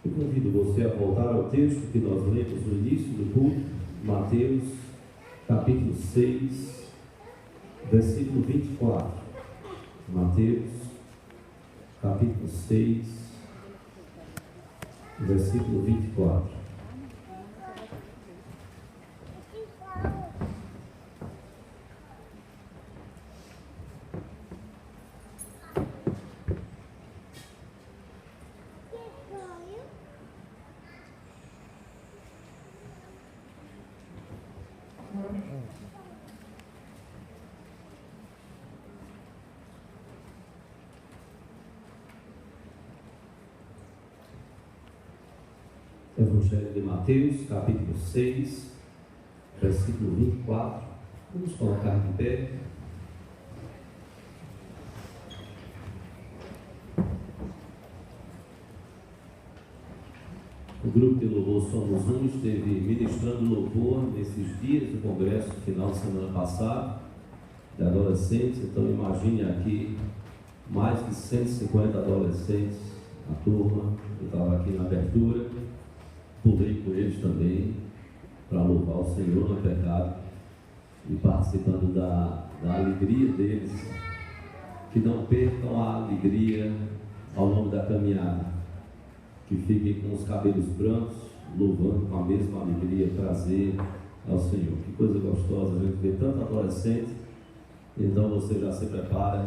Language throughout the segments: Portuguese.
Eu convido você a voltar ao texto que nós lemos no início do culto, Mateus, capítulo 6, versículo 24. Mateus, capítulo 6, versículo 24. Evangelho de Mateus, capítulo 6, versículo 24. Vamos colocar de pé. O grupo de louvor Somos Um esteve ministrando louvor nesses dias do congresso, final de semana passada, de adolescentes. Então imagine aqui mais de 150 adolescentes, a turma. Eu estava aqui na abertura, pulei com eles também para louvar o Senhor no pecado e participando da alegria deles. Que não percam a alegria ao longo da caminhada, que fiquem com os cabelos brancos, louvando com a mesma alegria, prazer ao Senhor. Que coisa gostosa a gente ver tanto adolescente. Então você já se prepara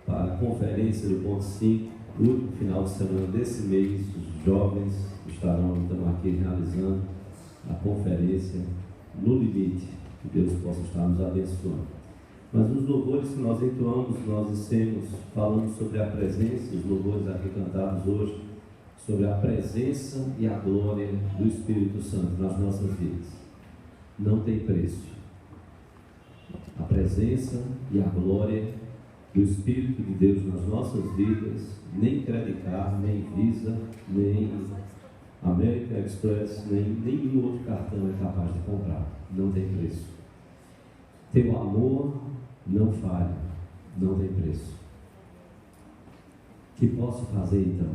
para a conferência do ponto 5, o último final de semana desse mês. Os jovens estarão então aqui realizando a conferência no limite. Que Deus possa estar nos abençoando. Mas nos louvores que nós entoamos, nós estamos falando sobre a presença, os louvores aqui cantados hoje, sobre a presença e a glória do Espírito Santo nas nossas vidas. Não tem preço. A presença e a glória do Espírito de Deus nas nossas vidas, nem Credit Card, nem Visa, nem American Express, nem nenhum outro cartão é capaz de comprar. Não tem preço. Teu amor não falha, não tem preço. O que posso fazer então?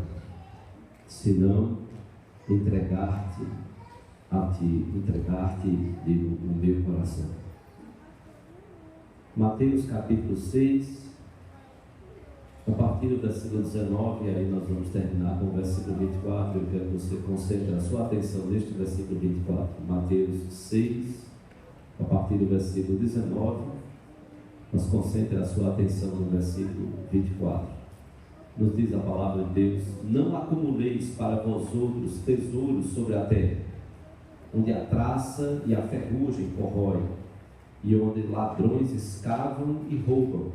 Senão entregar-te a ti, entregar-te o meu coração. Mateus capítulo 6, a partir do versículo 19, e aí nós vamos terminar com o versículo 24. Eu quero que você concentre a sua atenção neste versículo 24. Mateus 6, a partir do versículo 19, mas concentre a sua atenção no versículo 24. Nos diz a palavra de Deus: não acumuleis para vós outros tesouros sobre a terra, onde a traça e a ferrugem corrói, e onde ladrões escavam e roubam,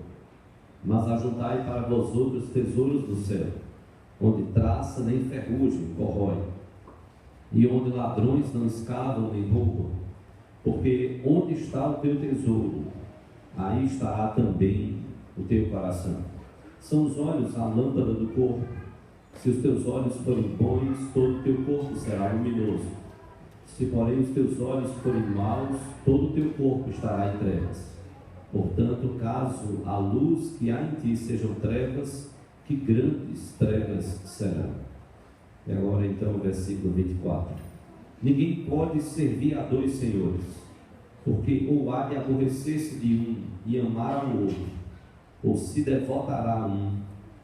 mas ajuntai para vós outros tesouros do céu, onde traça nem ferrugem corrói, e onde ladrões não escavam nem roubam, porque onde está o teu tesouro, aí estará também o teu coração. São os olhos a lâmpada do corpo. Se os teus olhos forem bons, todo o teu corpo será luminoso. Se porém os teus olhos forem maus, todo o teu corpo estará em trevas. Portanto, caso a luz que há em ti sejam trevas, que grandes trevas serão. E agora então o versículo 24. Ninguém pode servir a dois senhores, porque ou há de aborrecer-se de um e amar ao outro, ou se devotará a um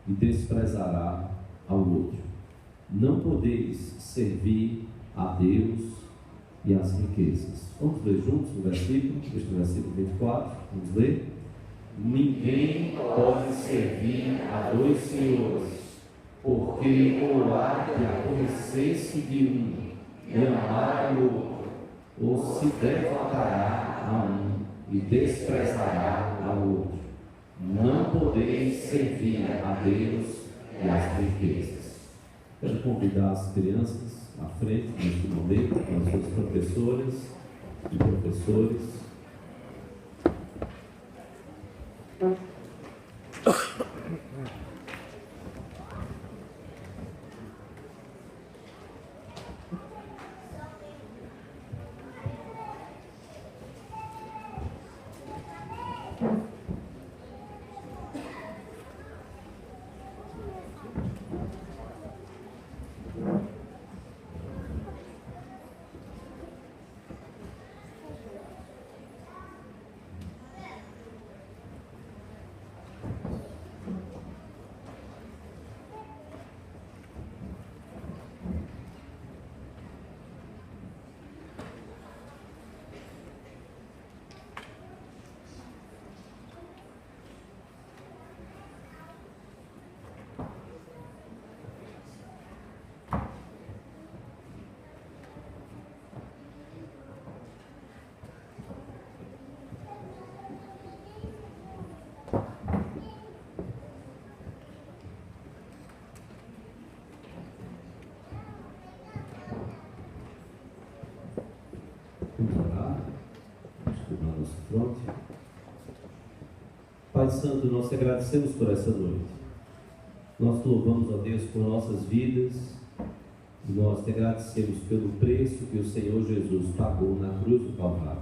e desprezará ao outro. Não podeis servir a Deus e às riquezas. Vamos ler juntos o versículo, este versículo 24, vamos ler. Ninguém pode servir a dois senhores, porque ou há de aborrecer-se de um e amar ao outro, ou se devotará a um e desprezará ao outro. Não podeis servir a Deus e às riquezas. Quero convidar as crianças à frente neste momento, com as suas professoras e professores. fronte. Pai Santo, nós te agradecemos por essa noite. Nós te louvamos, ó Deus, por nossas vidas. E nós te agradecemos pelo preço que o Senhor Jesus pagou na cruz do Calvário,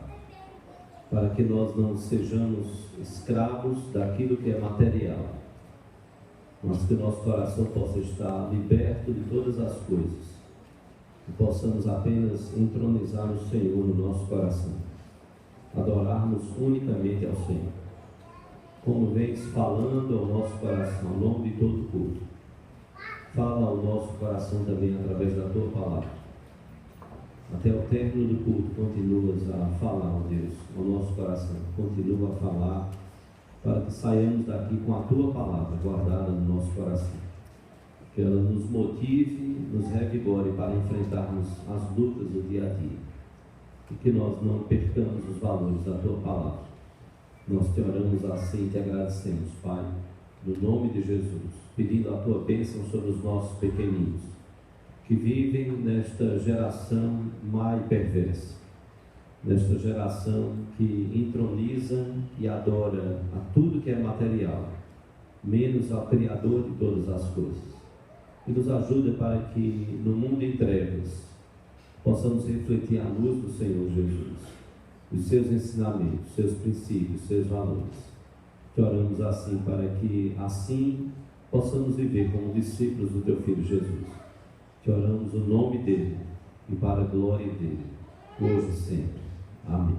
para que nós não sejamos escravos daquilo que é material, mas que o nosso coração possa estar liberto de todas as coisas e possamos apenas entronizar o Senhor no nosso coração, adorarmos unicamente ao Senhor. Como vens falando ao nosso coração ao longo de todo o culto, fala ao nosso coração também através da tua palavra. Até o término do culto, continuas a falar, ó Deus, ao nosso coração. Continua a falar, para que saiamos daqui com a tua palavra guardada no nosso coração. Que ela nos motive, nos revigore para enfrentarmos as lutas do dia a dia. E que nós não percamos os valores da tua palavra. Nós te oramos assim e te agradecemos, Pai, no nome de Jesus, pedindo a tua bênção sobre os nossos pequeninos, que vivem nesta geração má e perversa, nesta geração que entroniza e adora a tudo que é material, menos ao Criador de todas as coisas. E nos ajuda para que no mundo em trevas possamos refletir a luz do Senhor Jesus, os seus ensinamentos, seus princípios, seus valores. Te oramos assim para que assim possamos viver como discípulos do teu Filho Jesus. Te oramos no nome dele e para a glória dele, hoje e sempre. Amém.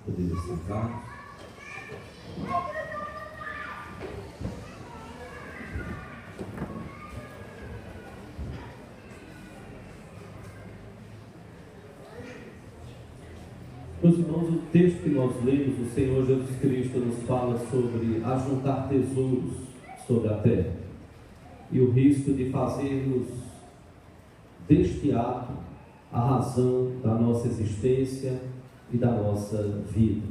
Podemos sentar. Meus irmãos, o texto que nós lemos, o Senhor Jesus Cristo nos fala sobre ajuntar tesouros sobre a terra e o risco de fazermos deste ato a razão da nossa existência e da nossa vida.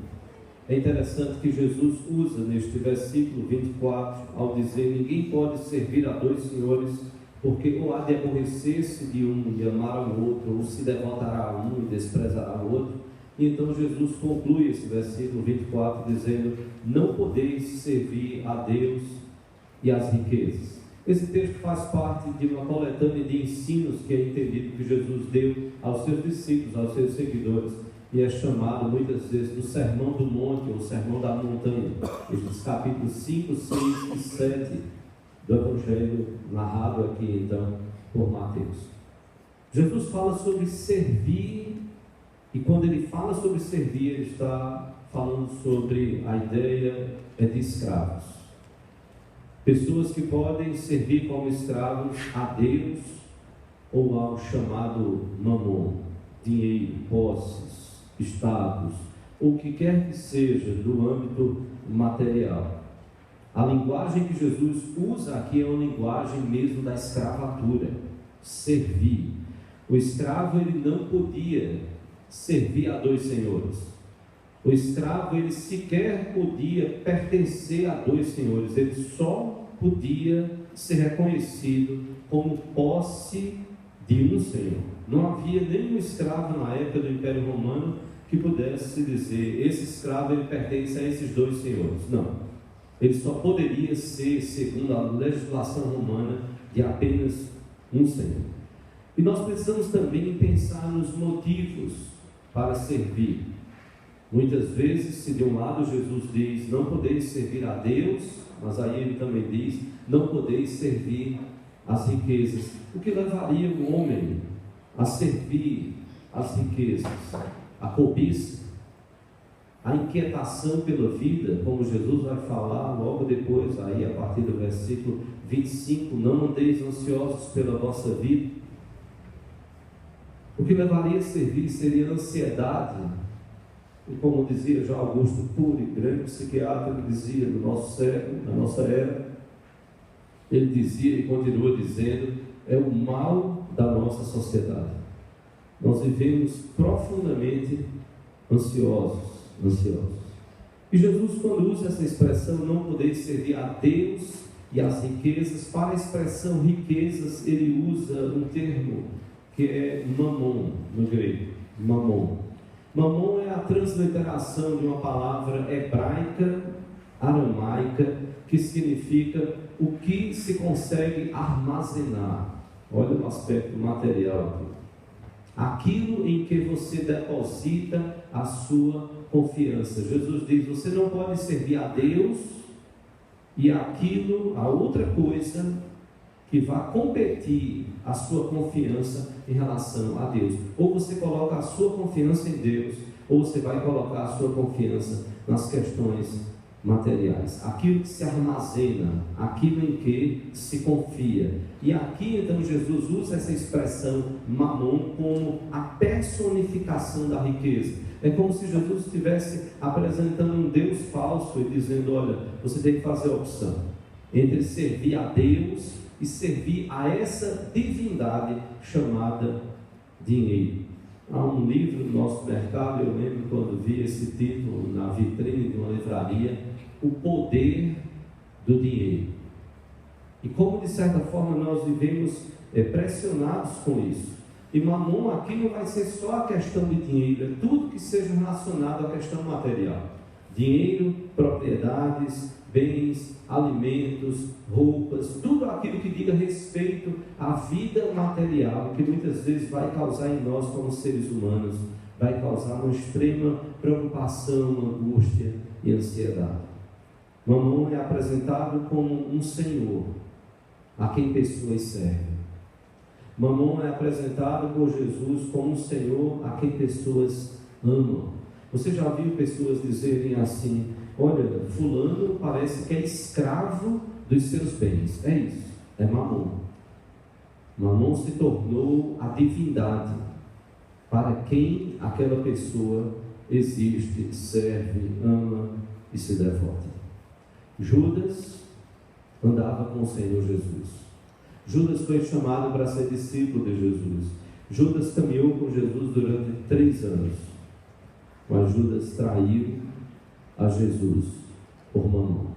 É interessante que Jesus usa neste versículo 24, ao dizer: ninguém pode servir a dois senhores, porque ou há de aborrecer-se de um e amar ao outro, ou se devotará a um e desprezará o outro. E então Jesus conclui esse versículo 24 dizendo: não podeis servir a Deus e às riquezas. Esse texto faz parte de uma coletânea de ensinos que é entendido que Jesus deu aos seus discípulos, aos seus seguidores, e é chamado muitas vezes do Sermão do Monte ou Sermão da Montanha. Estes capítulos 5, 6 e 7 do Evangelho narrado aqui então por Mateus. Jesus fala sobre servir. E quando ele fala sobre servir, ele está falando sobre a ideia de escravos. Pessoas que podem servir como escravos a Deus ou ao chamado mamon, dinheiro, posses, status, ou o que quer que seja do âmbito material. A linguagem que Jesus usa aqui é uma linguagem mesmo da escravatura, servir. O escravo ele não podia servir a dois senhores. O escravo ele sequer podia pertencer a dois senhores, ele só podia ser reconhecido como posse de um senhor. Não havia nenhum escravo na época do Império Romano que pudesse dizer: esse escravo ele pertence a esses dois senhores. Não, ele só poderia ser, segundo a legislação romana, de apenas um senhor. E nós precisamos também pensar nos motivos para servir. Muitas vezes, se de um lado Jesus diz: não podeis servir a Deus, mas aí ele também diz: não podeis servir as riquezas. O que levaria o homem a servir as riquezas? A cobiça, a inquietação pela vida, como Jesus vai falar logo depois, aí a partir do versículo 25: não andeis ansiosos pela vossa vida. O que levaria a servir seria a ansiedade. E como dizia já Augusto Cury, grande psiquiatra que dizia do nosso século, da nossa era, ele dizia e continua dizendo: é o mal da nossa sociedade. Nós vivemos profundamente ansiosos. E Jesus, quando usa essa expressão, não podeis servir a Deus e as riquezas, para a expressão riquezas, ele usa um termo que é mamon, no grego, mamon. Mamon é a transliteração de uma palavra hebraica, aramaica, que significa o que se consegue armazenar. Olha o aspecto material aqui. Aquilo em que você deposita a sua confiança. Jesus diz: você não pode servir a Deus e aquilo, a outra coisa que vai competir a sua confiança em relação a Deus. Ou você coloca a sua confiança em Deus, ou você vai colocar a sua confiança nas questões materiais, aquilo que se armazena, aquilo em que se confia. E aqui então Jesus usa essa expressão mamon como a personificação da riqueza. É como se Jesus estivesse apresentando um Deus falso e dizendo: olha, você tem que fazer a opção entre servir a Deus e servir a essa divindade chamada dinheiro. Há um livro no nosso mercado, eu lembro quando vi esse título na vitrine de uma livraria: O Poder do Dinheiro. E como de certa forma nós vivemos pressionados com isso. E mamon aqui não vai ser só a questão de dinheiro, é tudo que seja relacionado à questão material. Dinheiro, propriedades, bens, alimentos, roupas, tudo aquilo que diga respeito à vida material, que muitas vezes vai causar em nós como seres humanos, vai causar uma extrema preocupação, angústia e ansiedade. Mamon é apresentado como um senhor a quem pessoas servem. Mamon é apresentado por Jesus como um senhor a quem pessoas amam. Você já viu pessoas dizerem assim: olha, fulano parece que é escravo dos seus bens? É isso, é mamon. Mamon se tornou a divindade para quem aquela pessoa existe, serve, ama e se devota. Judas andava com o Senhor Jesus. Judas foi chamado para ser discípulo de Jesus. Judas caminhou com Jesus durante 3 anos. Mas Judas traiu a Jesus por mamon.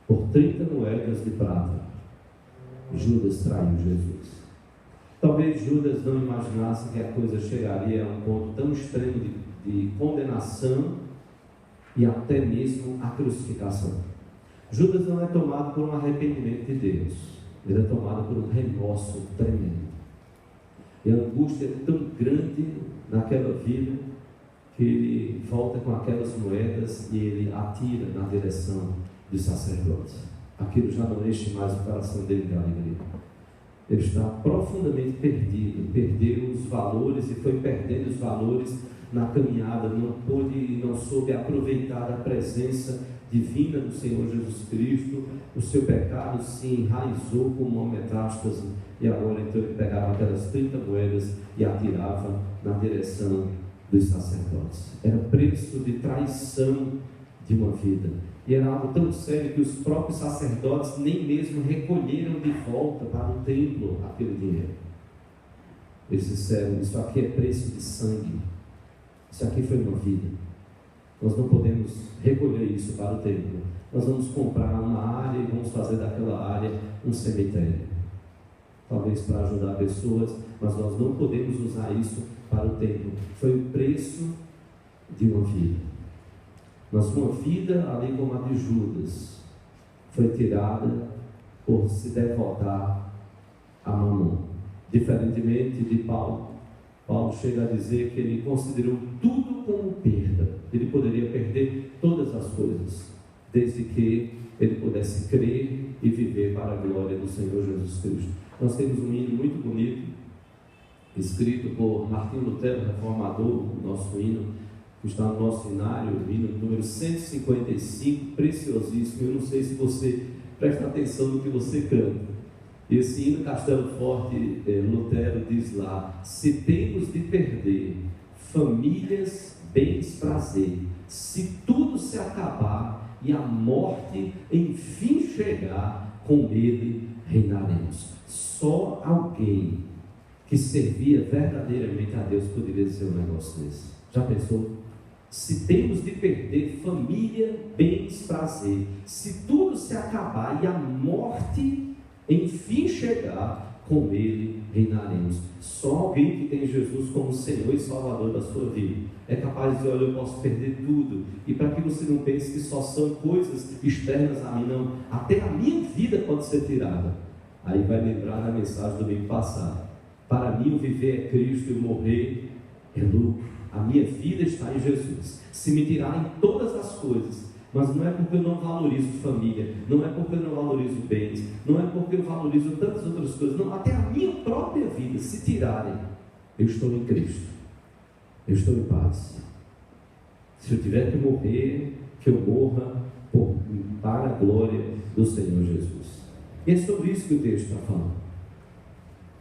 Por 30 moedas de prata, Judas traiu Jesus. Talvez Judas não imaginasse que a coisa chegaria a um ponto tão extremo de condenação e até mesmo a crucificação. Judas não é tomado por um arrependimento de Deus, ele é tomado por um remorso tremendo. E a angústia é tão grande naquela vida que ele volta com aquelas moedas e ele atira na direção dos sacerdotes. Aquilo já não enche mais o coração dele de alegria. Ele está profundamente perdido, perdeu os valores e foi perdendo os valores na caminhada, não soube aproveitar a presença divina do Senhor Jesus Cristo. O seu pecado se enraizou como uma metástase, e agora então ele pegava aquelas 30 moedas e atirava na direção dos sacerdotes. Era preço de traição de uma vida, e era algo tão sério que os próprios sacerdotes nem mesmo recolheram de volta para o templo aquele dinheiro. Eles disseram: isso aqui é preço de sangue, isso aqui foi uma vida, nós não podemos recolher isso para o templo, nós vamos comprar uma área e vamos fazer daquela área um cemitério, talvez para ajudar pessoas, mas nós não podemos usar isso para o templo. Foi o preço de uma vida. Mas uma vida, ali como a de Judas, foi tirada por se devotar a mamon. Diferentemente de Paulo, Paulo chega a dizer que ele considerou tudo como perda. Ele poderia perder todas as coisas, desde que ele pudesse crer e viver para a glória do Senhor Jesus Cristo. Nós temos um hino muito bonito, escrito por Martinho Lutero, reformador, o nosso hino, que está no nosso hinário, o hino número 155, preciosíssimo. Eu não sei se você presta atenção no que você canta. Esse hino Castelo Forte, Lutero diz lá: se temos de perder famílias, bens, prazer, se tudo se acabar e a morte enfim chegar, com ele reinaremos. Só alguém que servia verdadeiramente a Deus poderia dizer um negócio desse. Já pensou? Se temos de perder família, bens, prazer, se tudo se acabar e a morte enfim chegar, com Ele reinaremos. Só alguém que tem Jesus como Senhor e Salvador da sua vida é capaz de dizer: olha, eu posso perder tudo. E para que você não pense que só são coisas externas a mim, não. Até a minha vida pode ser tirada. Aí vai lembrar da mensagem do domingo passado: para mim o viver é Cristo e o morrer é lucro. A minha vida está em Jesus. Se me tirarem todas as coisas, mas não é porque eu não valorizo família, não é porque eu não valorizo bens, não é porque eu valorizo tantas outras coisas, não, até a minha própria vida, se tirarem, eu estou em Cristo, eu estou em paz. Se eu tiver que morrer, que eu morra para a glória do Senhor Jesus. E é sobre isso que o texto está falando,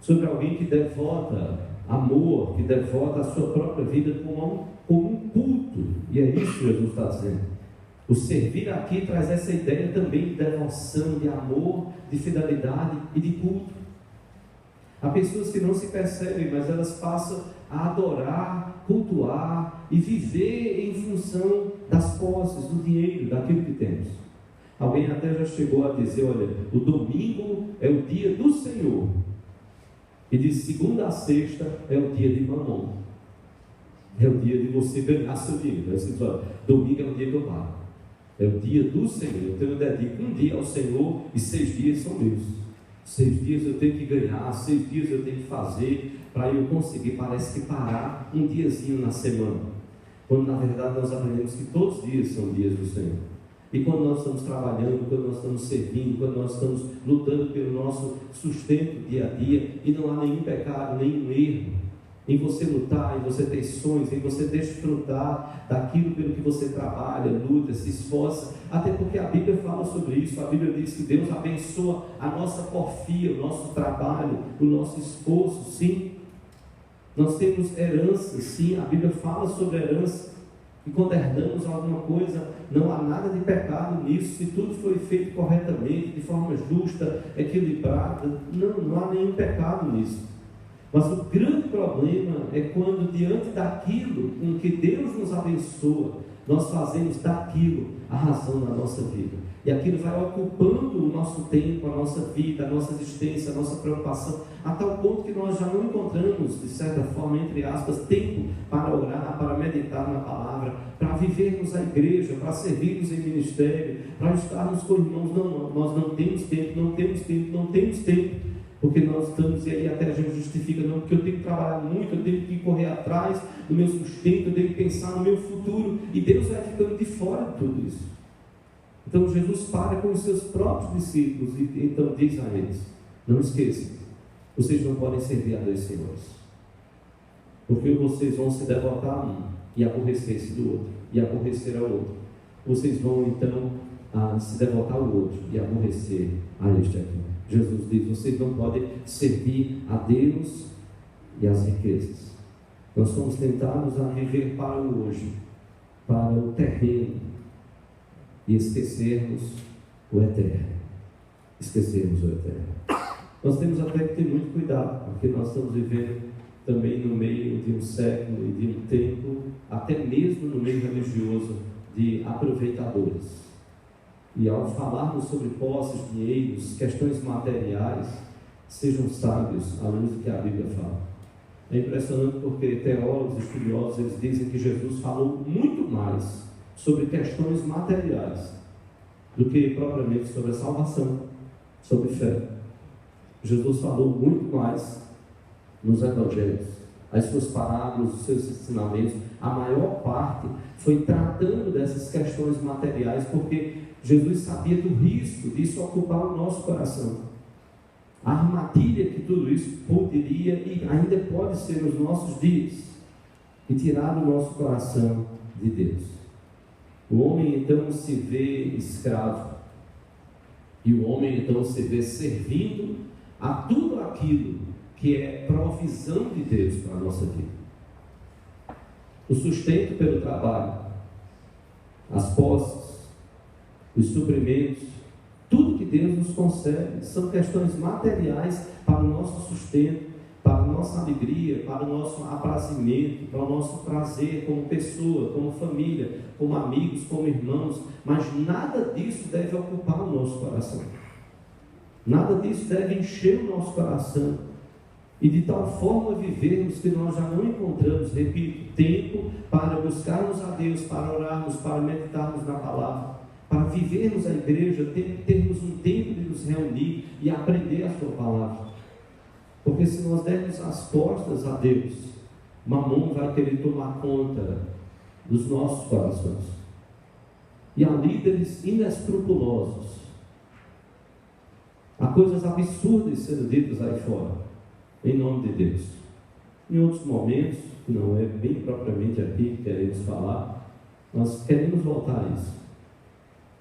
sobre alguém que devota amor, que devota a sua própria vida como um culto, e é isso que Jesus está dizendo. O servir aqui traz essa ideia também de devoção, de amor, de fidelidade e de culto. Há pessoas que não se percebem, mas elas passam a adorar, cultuar e viver em função das posses, do dinheiro, daquilo que temos. Alguém até já chegou a dizer: olha, o domingo é o dia do Senhor, e de segunda a sexta é o dia de Mamon, é o dia de você ganhar seu dinheiro. Domingo é o dia que eu pago. É o dia do Senhor. Então eu dedico um dia ao Senhor e 6 dias são meus. 6 dias eu tenho que ganhar, 6 dias eu tenho que fazer para eu conseguir, parece que parar um diazinho na semana. Quando na verdade nós aprendemos que todos os dias são dias do Senhor. E quando nós estamos trabalhando, quando nós estamos servindo, quando nós estamos lutando pelo nosso sustento dia a dia, e não há nenhum pecado, nenhum erro em você lutar, em você ter sonhos, em você desfrutar daquilo pelo que você trabalha, luta, se esforça, até porque a Bíblia fala sobre isso. A Bíblia diz que Deus abençoa a nossa porfia, o nosso trabalho, o nosso esforço. Sim, nós temos herança, sim, a Bíblia fala sobre herança, e quando herdamos alguma coisa, não há nada de pecado nisso, se tudo foi feito corretamente, de forma justa, equilibrada, não há nenhum pecado nisso. Mas o grande problema é quando, diante daquilo com que Deus nos abençoa, nós fazemos daquilo a razão da nossa vida. E aquilo vai ocupando o nosso tempo, a nossa vida, a nossa existência, a nossa preocupação, a tal ponto que nós já não encontramos, de certa forma, entre aspas, tempo para orar, para meditar na palavra, para vivermos a igreja, para servirmos em ministério, para estarmos com irmãos. Não, nós não temos tempo, não temos tempo, não temos tempo. Porque nós estamos, e aí até a gente justifica: não, porque eu tenho que trabalhar muito, eu tenho que correr atrás do meu sustento, eu tenho que pensar no meu futuro, e Deus vai ficando de fora de tudo isso. Então Jesus para com os seus próprios discípulos e então diz a eles: não esqueçam, vocês não podem servir a 2 senhores, porque vocês vão se devotar a um e aborrecer-se do outro, e aborrecer ao outro. Vocês vão então se devotar ao outro e aborrecer a este aqui. Jesus diz: vocês não podem servir a Deus e às riquezas. Nós somos tentados a viver para o hoje, para o terreno, e esquecermos o eterno. Esquecermos o eterno. Nós temos até que ter muito cuidado, porque nós estamos vivendo também no meio de um século e de um tempo, até mesmo no meio religioso, de aproveitadores. E ao falarmos sobre posses, dinheiros, questões materiais, sejam sábios à luz do que a Bíblia fala. É impressionante porque teólogos, estudiosos, eles dizem que Jesus falou muito mais sobre questões materiais do que propriamente sobre a salvação, sobre fé. Jesus falou muito mais nos evangelhos. As suas parábolas, os seus ensinamentos, a maior parte foi tratando dessas questões materiais, porque Jesus sabia do risco disso ocupar o nosso coração, a armadilha que tudo isso poderia e ainda pode ser nos nossos dias, e tirar do nosso coração de Deus. O homem então se vê escravo, e o homem então se vê servindo a tudo aquilo que é provisão de Deus para a nossa vida. O sustento pelo trabalho, as posses, os suprimentos, tudo que Deus nos concede são questões materiais para o nosso sustento, para a nossa alegria, para o nosso aprazimento, para o nosso prazer como pessoa, como família, como amigos, como irmãos, mas nada disso deve ocupar o nosso coração. Nada disso deve encher o nosso coração e de tal forma vivermos que nós já não encontramos, repito, tempo para buscarmos a Deus, para orarmos, para meditarmos na palavra, para vivermos a igreja, termos um tempo de nos reunir e aprender a sua palavra. Porque se nós dermos as costas a Deus, Mamon vai querer tomar conta dos nossos corações. E há líderes inescrupulosos, há coisas absurdas sendo ditas aí fora, em nome de Deus. Em outros momentos, que não é bem propriamente aqui que queremos falar, nós queremos voltar a isso,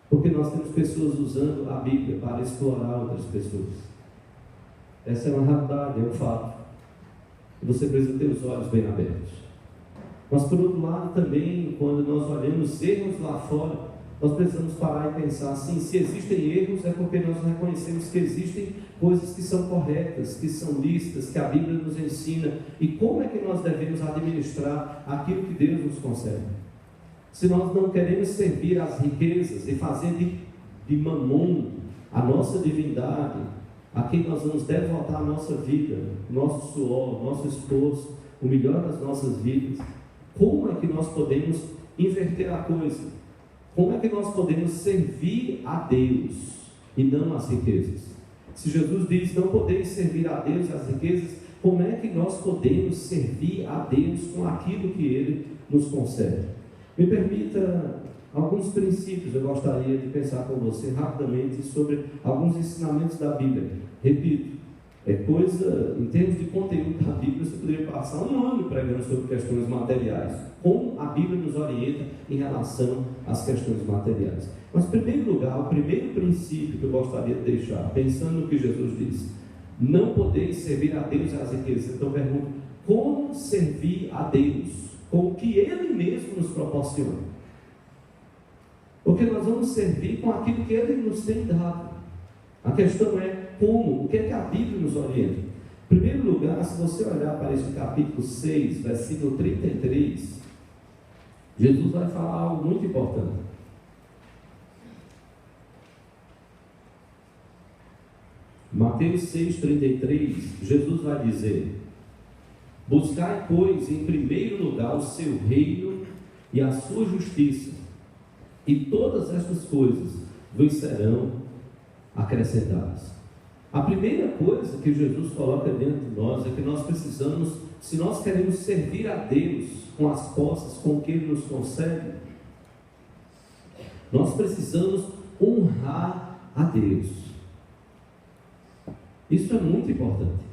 porque nós temos pessoas usando a Bíblia para explorar outras pessoas. Essa é uma realidade, é um fato. Você precisa ter os olhos bem abertos. Mas por outro lado também, quando nós olhamos erros lá fora, nós precisamos parar e pensar assim: se existem erros, é porque nós reconhecemos que existem coisas que são corretas, que são lícitas, que a Bíblia nos ensina, e como é que nós devemos administrar aquilo que Deus nos concede. Se nós não queremos servir às riquezas e fazer de Mamon a nossa divindade, a quem nós vamos devotar a nossa vida, nosso suor, nosso esforço, o melhor das nossas vidas, como é que nós podemos inverter a coisa? Como é que nós podemos servir a Deus e não às riquezas? Se Jesus diz: não podeis servir a Deus e às riquezas, como é que nós podemos servir a Deus com aquilo que Ele nos concede? Me permita alguns princípios, eu gostaria de pensar com você rapidamente sobre alguns ensinamentos da Bíblia. Repito, é coisa, em termos de conteúdo da Bíblia, você poderia passar um ano pregando sobre questões materiais, como a Bíblia nos orienta em relação às questões materiais. Mas, em primeiro lugar, o primeiro princípio que eu gostaria de deixar, pensando no que Jesus disse: não podeis servir a Deus e às riquezas. Então, eu pergunto: como servir a Deus com o que Ele mesmo nos proporciona? Porque nós vamos servir com aquilo que Ele nos tem dado. A questão é como, o que é que a Bíblia nos orienta? Em primeiro lugar, se você olhar para esse capítulo 6, versículo 33, Jesus vai falar algo muito importante. Mateus 6,33, Jesus vai dizer: buscai, pois, em primeiro lugar o seu reino e a sua justiça, e todas estas coisas vos serão acrescentadas. A primeira coisa que Jesus coloca dentro de nós é que nós precisamos, se nós queremos servir a Deus com as posses, com o que Ele nos concede, nós precisamos honrar a Deus. Isso é muito importante.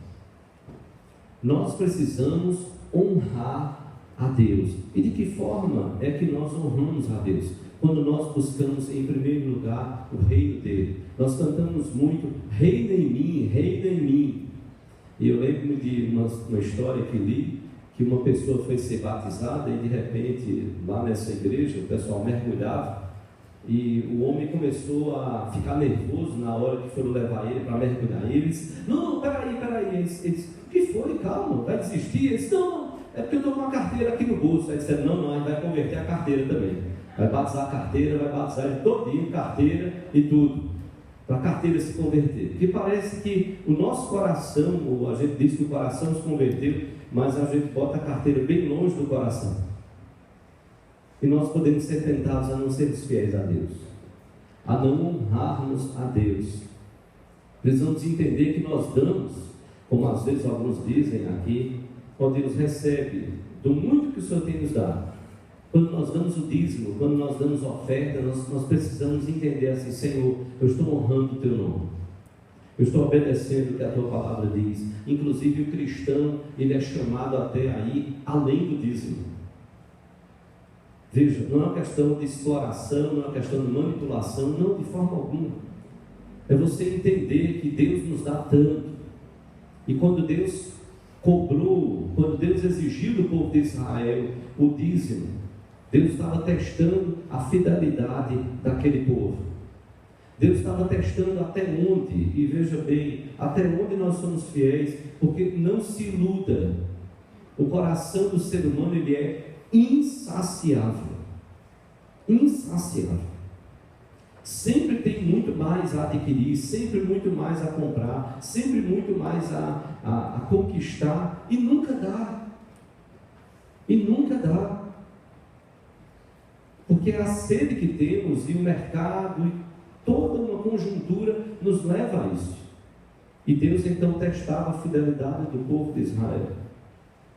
Nós precisamos honrar a Deus. E de que forma é que nós honramos a Deus? Quando nós buscamos em primeiro lugar o reino dele. Nós cantamos muito: reina em mim, reina em mim. E eu lembro-me de uma história que li, que uma pessoa foi ser batizada e de repente, lá nessa igreja, o pessoal mergulhava e o homem começou a ficar nervoso na hora que foram levar ele para mergulhar. E ele disse: não, peraí. Ele disse: o que foi? Calma, vai desistir? Ele disse: não, é porque eu estou com uma carteira aqui no bolso. Aí disseram: não, a gente vai converter a carteira também. Vai batizar a carteira, vai batizar ele todinho, carteira e tudo, para a carteira se converter. Porque parece que o nosso coração, a gente diz que o coração se converteu, mas a gente bota a carteira bem longe do coração. E nós podemos ser tentados a não sermos fiéis a Deus, a não honrarmos a Deus. Precisamos entender que nós damos, como às vezes alguns dizem aqui, quando Deus recebe do muito que o Senhor tem nos dado. Quando nós damos o dízimo, quando nós damos oferta, nós precisamos entender assim: Senhor, eu estou honrando o teu nome, eu estou obedecendo o que a tua palavra diz. Inclusive o cristão, ele é chamado até aí além do dízimo. Veja, não é uma questão de exploração, não é uma questão de manipulação, não, de forma alguma. É você entender que Deus nos dá tanto, e quando Deus cobrou, quando Deus exigiu do povo de Israel o dízimo, Deus estava testando a fidelidade daquele povo. Deus estava testando até onde, e veja bem, até onde nós somos fiéis, porque não se iluda, o coração do ser humano, ele é insaciável. Insaciável. sempre tem muito mais a adquirir, sempre muito mais a comprar, sempre muito mais a conquistar, e nunca dá. E nunca dá. Porque a sede que temos, e o mercado, e toda uma conjuntura nos leva a isso. E Deus então testava a fidelidade do povo de Israel.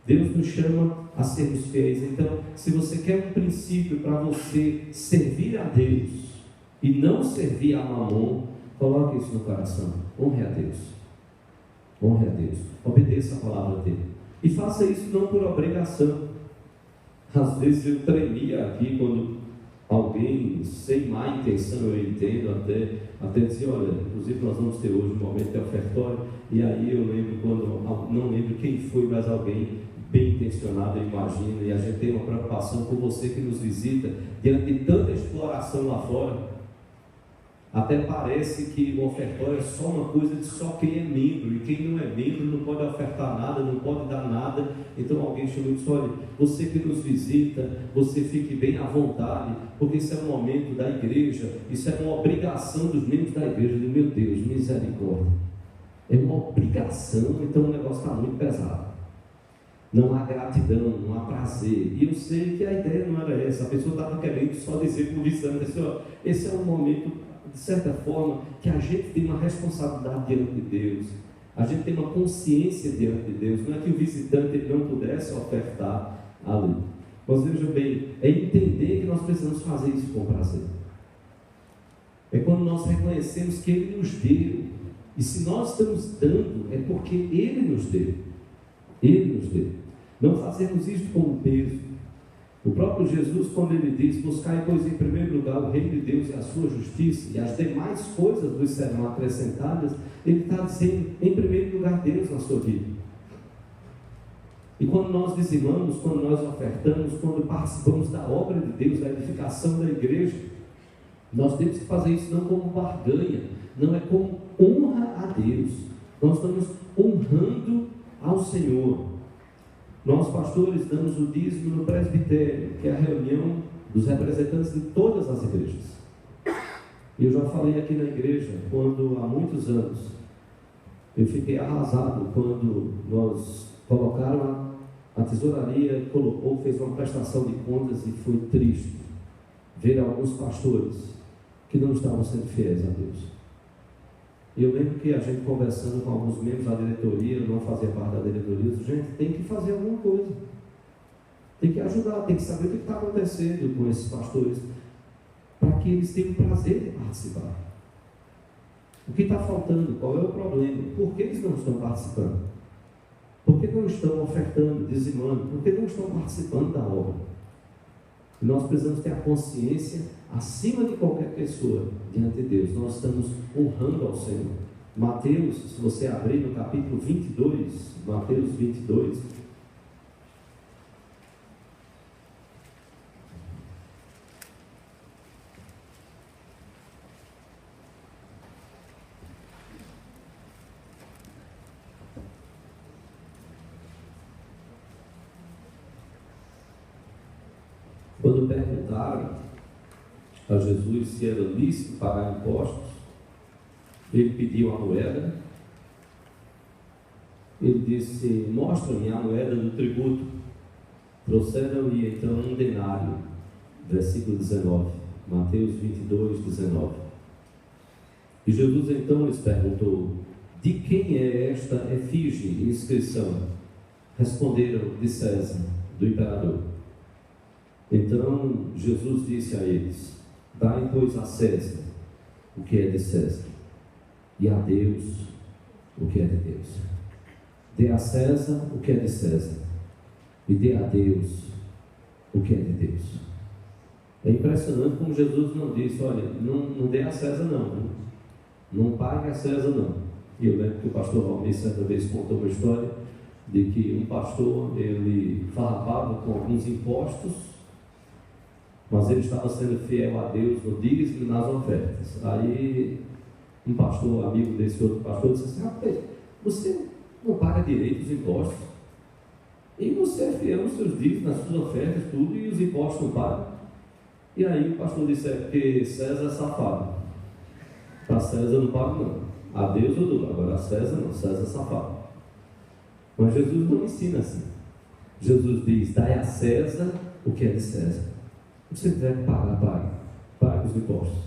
Deus nos chama a sermos fiéis. Então, se você quer um princípio para você servir a Deus e não servir a Mamon, coloque isso no coração. Honre a Deus. Honre a Deus. Obedeça a palavra dele. E faça isso não por obrigação. Às vezes eu tremia aqui quando alguém, sem má intenção, eu entendo, até dizer, olha, inclusive nós vamos ter hoje um momento de ofertório, e aí eu lembro quando, não lembro quem foi, mas alguém bem intencionado, eu imagino, e a gente tem uma preocupação com você que nos visita, diante de tanta exploração lá fora. Até parece que o ofertório é só uma coisa de só quem é membro, e quem não é membro não pode ofertar nada, não pode dar nada. Então alguém chegou e disse, olha, você que nos visita, você fique bem à vontade, porque isso é um momento da igreja, isso é uma obrigação dos membros da igreja. De meu Deus, misericórdia, é uma obrigação, então o negócio está muito pesado. Não há gratidão, não há prazer. E eu sei que a ideia não era essa, a pessoa estava querendo só dizer, conversando, esse é um momento, de certa forma, que a gente tem uma responsabilidade diante de Deus, a gente tem uma consciência diante de Deus. Não é que o visitante não pudesse ofertar ali, mas veja bem, é entender que nós precisamos fazer isso com prazer. É quando nós reconhecemos que Ele nos deu, e se nós estamos dando, é porque Ele nos deu. Ele nos deu. Não fazemos isso como peso. O próprio Jesus, quando Ele diz, buscai, pois, em primeiro lugar o reino de Deus e a sua justiça, e as demais coisas vos serão acrescentadas, Ele está dizendo, em primeiro lugar, Deus na sua vida. E quando nós dizimamos, quando nós ofertamos, quando participamos da obra de Deus, da edificação da igreja, nós temos que fazer isso não como barganha, não é como honra a Deus. Nós estamos honrando ao Senhor. Nós, pastores, damos o dízimo no presbitério, que é a reunião dos representantes de todas as igrejas. E eu já falei aqui na igreja, quando há muitos anos, eu fiquei arrasado quando nós colocaram a tesouraria, fez uma prestação de contas, e foi triste ver alguns pastores que não estavam sendo fiéis a Deus. E eu lembro que a gente conversando com alguns membros da diretoria, eu não fazia parte da diretoria, gente, tem que fazer alguma coisa, tem que ajudar, tem que saber o que está acontecendo com esses pastores, para que eles tenham prazer de participar. O que está faltando? Qual é o problema? Por que eles não estão participando? Por que não estão ofertando, dizimando? Por que não estão participando da obra? E nós precisamos ter a consciência, acima de qualquer pessoa, diante de Deus, nós estamos honrando ao Senhor. Mateus, se você abrir no capítulo 22, Mateus 22, quando perguntaram a Jesus se era lícito pagar impostos, ele pediu a moeda. Ele disse, mostra-me a moeda do tributo. Trouxeram-lhe então um denário, versículo 19, Mateus 22, 19. E Jesus então lhes perguntou, de quem é esta efígie e inscrição? Responderam, de César, do imperador. Então Jesus disse a eles, dai, pois, a César o que é de César, e a Deus o que é de Deus. Dê a César o que é de César, e dê a Deus o que é de Deus. É impressionante como Jesus não disse, olha, não dê a César não pague a César não. E eu lembro que o pastor Valmir certa vez contou uma história de que um pastor, ele farrapava com alguns impostos, mas ele estava sendo fiel a Deus no dízimo e nas ofertas. Aí um pastor, amigo desse outro pastor, disse assim, rapaz, você não paga direito os impostos, e você é fiel aos seus dízimos, nas suas ofertas, tudo, e os impostos não pagam. E aí o pastor disse, é porque César é safado. Para César eu não pago não. A Deus eu dou, agora a César não, César é safado. Mas Jesus não ensina assim. Jesus diz: dai a César o que é de César. Você deve pagar, pague os impostos.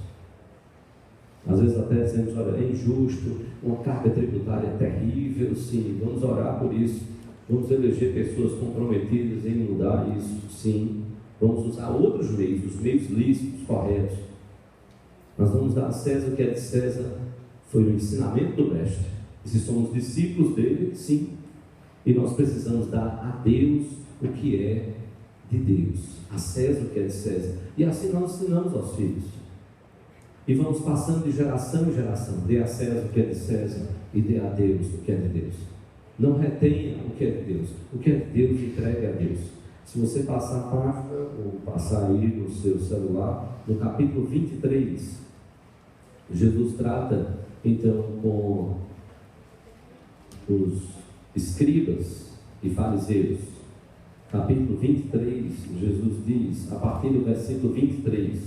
Às vezes até dizemos: olha, é injusto, uma carga tributária terrível, sim, vamos orar por isso, vamos eleger pessoas comprometidas em mudar isso, sim, vamos usar outros meios, os meios lícitos, corretos. Nós vamos dar a César o que é de César. Foi o ensinamento do Mestre. E se somos discípulos dele, sim, e nós precisamos dar a Deus o que é de Deus, a César o que é de César. E assim nós ensinamos aos filhos. E vamos passando de geração em geração. Dê a César o que é de César e dê a Deus o que é de Deus. Não retenha o que é de Deus. O que é de Deus, entregue a Deus. Se você passar a página, ou passar aí no seu celular, no capítulo 23, Jesus trata então com os escribas e fariseus. Capítulo 23, Jesus diz, a partir do versículo 23: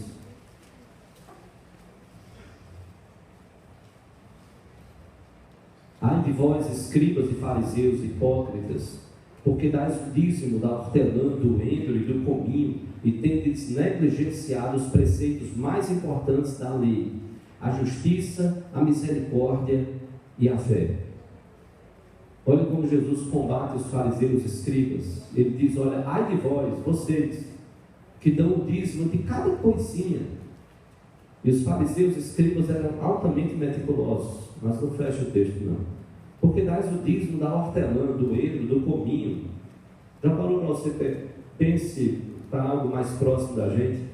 ai de vós, escribas e fariseus hipócritas, porque dais o dízimo da hortelã, do endro e do cominho, e tendes negligenciado os preceitos mais importantes da lei, a justiça, a misericórdia e a fé. Olha como Jesus combate os fariseus e escribas. Ele diz: olha, ai de vós, vocês, que dão o dízimo de cada coisinha. E os fariseus e escribas eram altamente meticulosos, mas não fecha o texto não. Porque dais o dízimo da hortelã, do endro, do cominho. Já parou para você, pense para algo mais próximo da gente?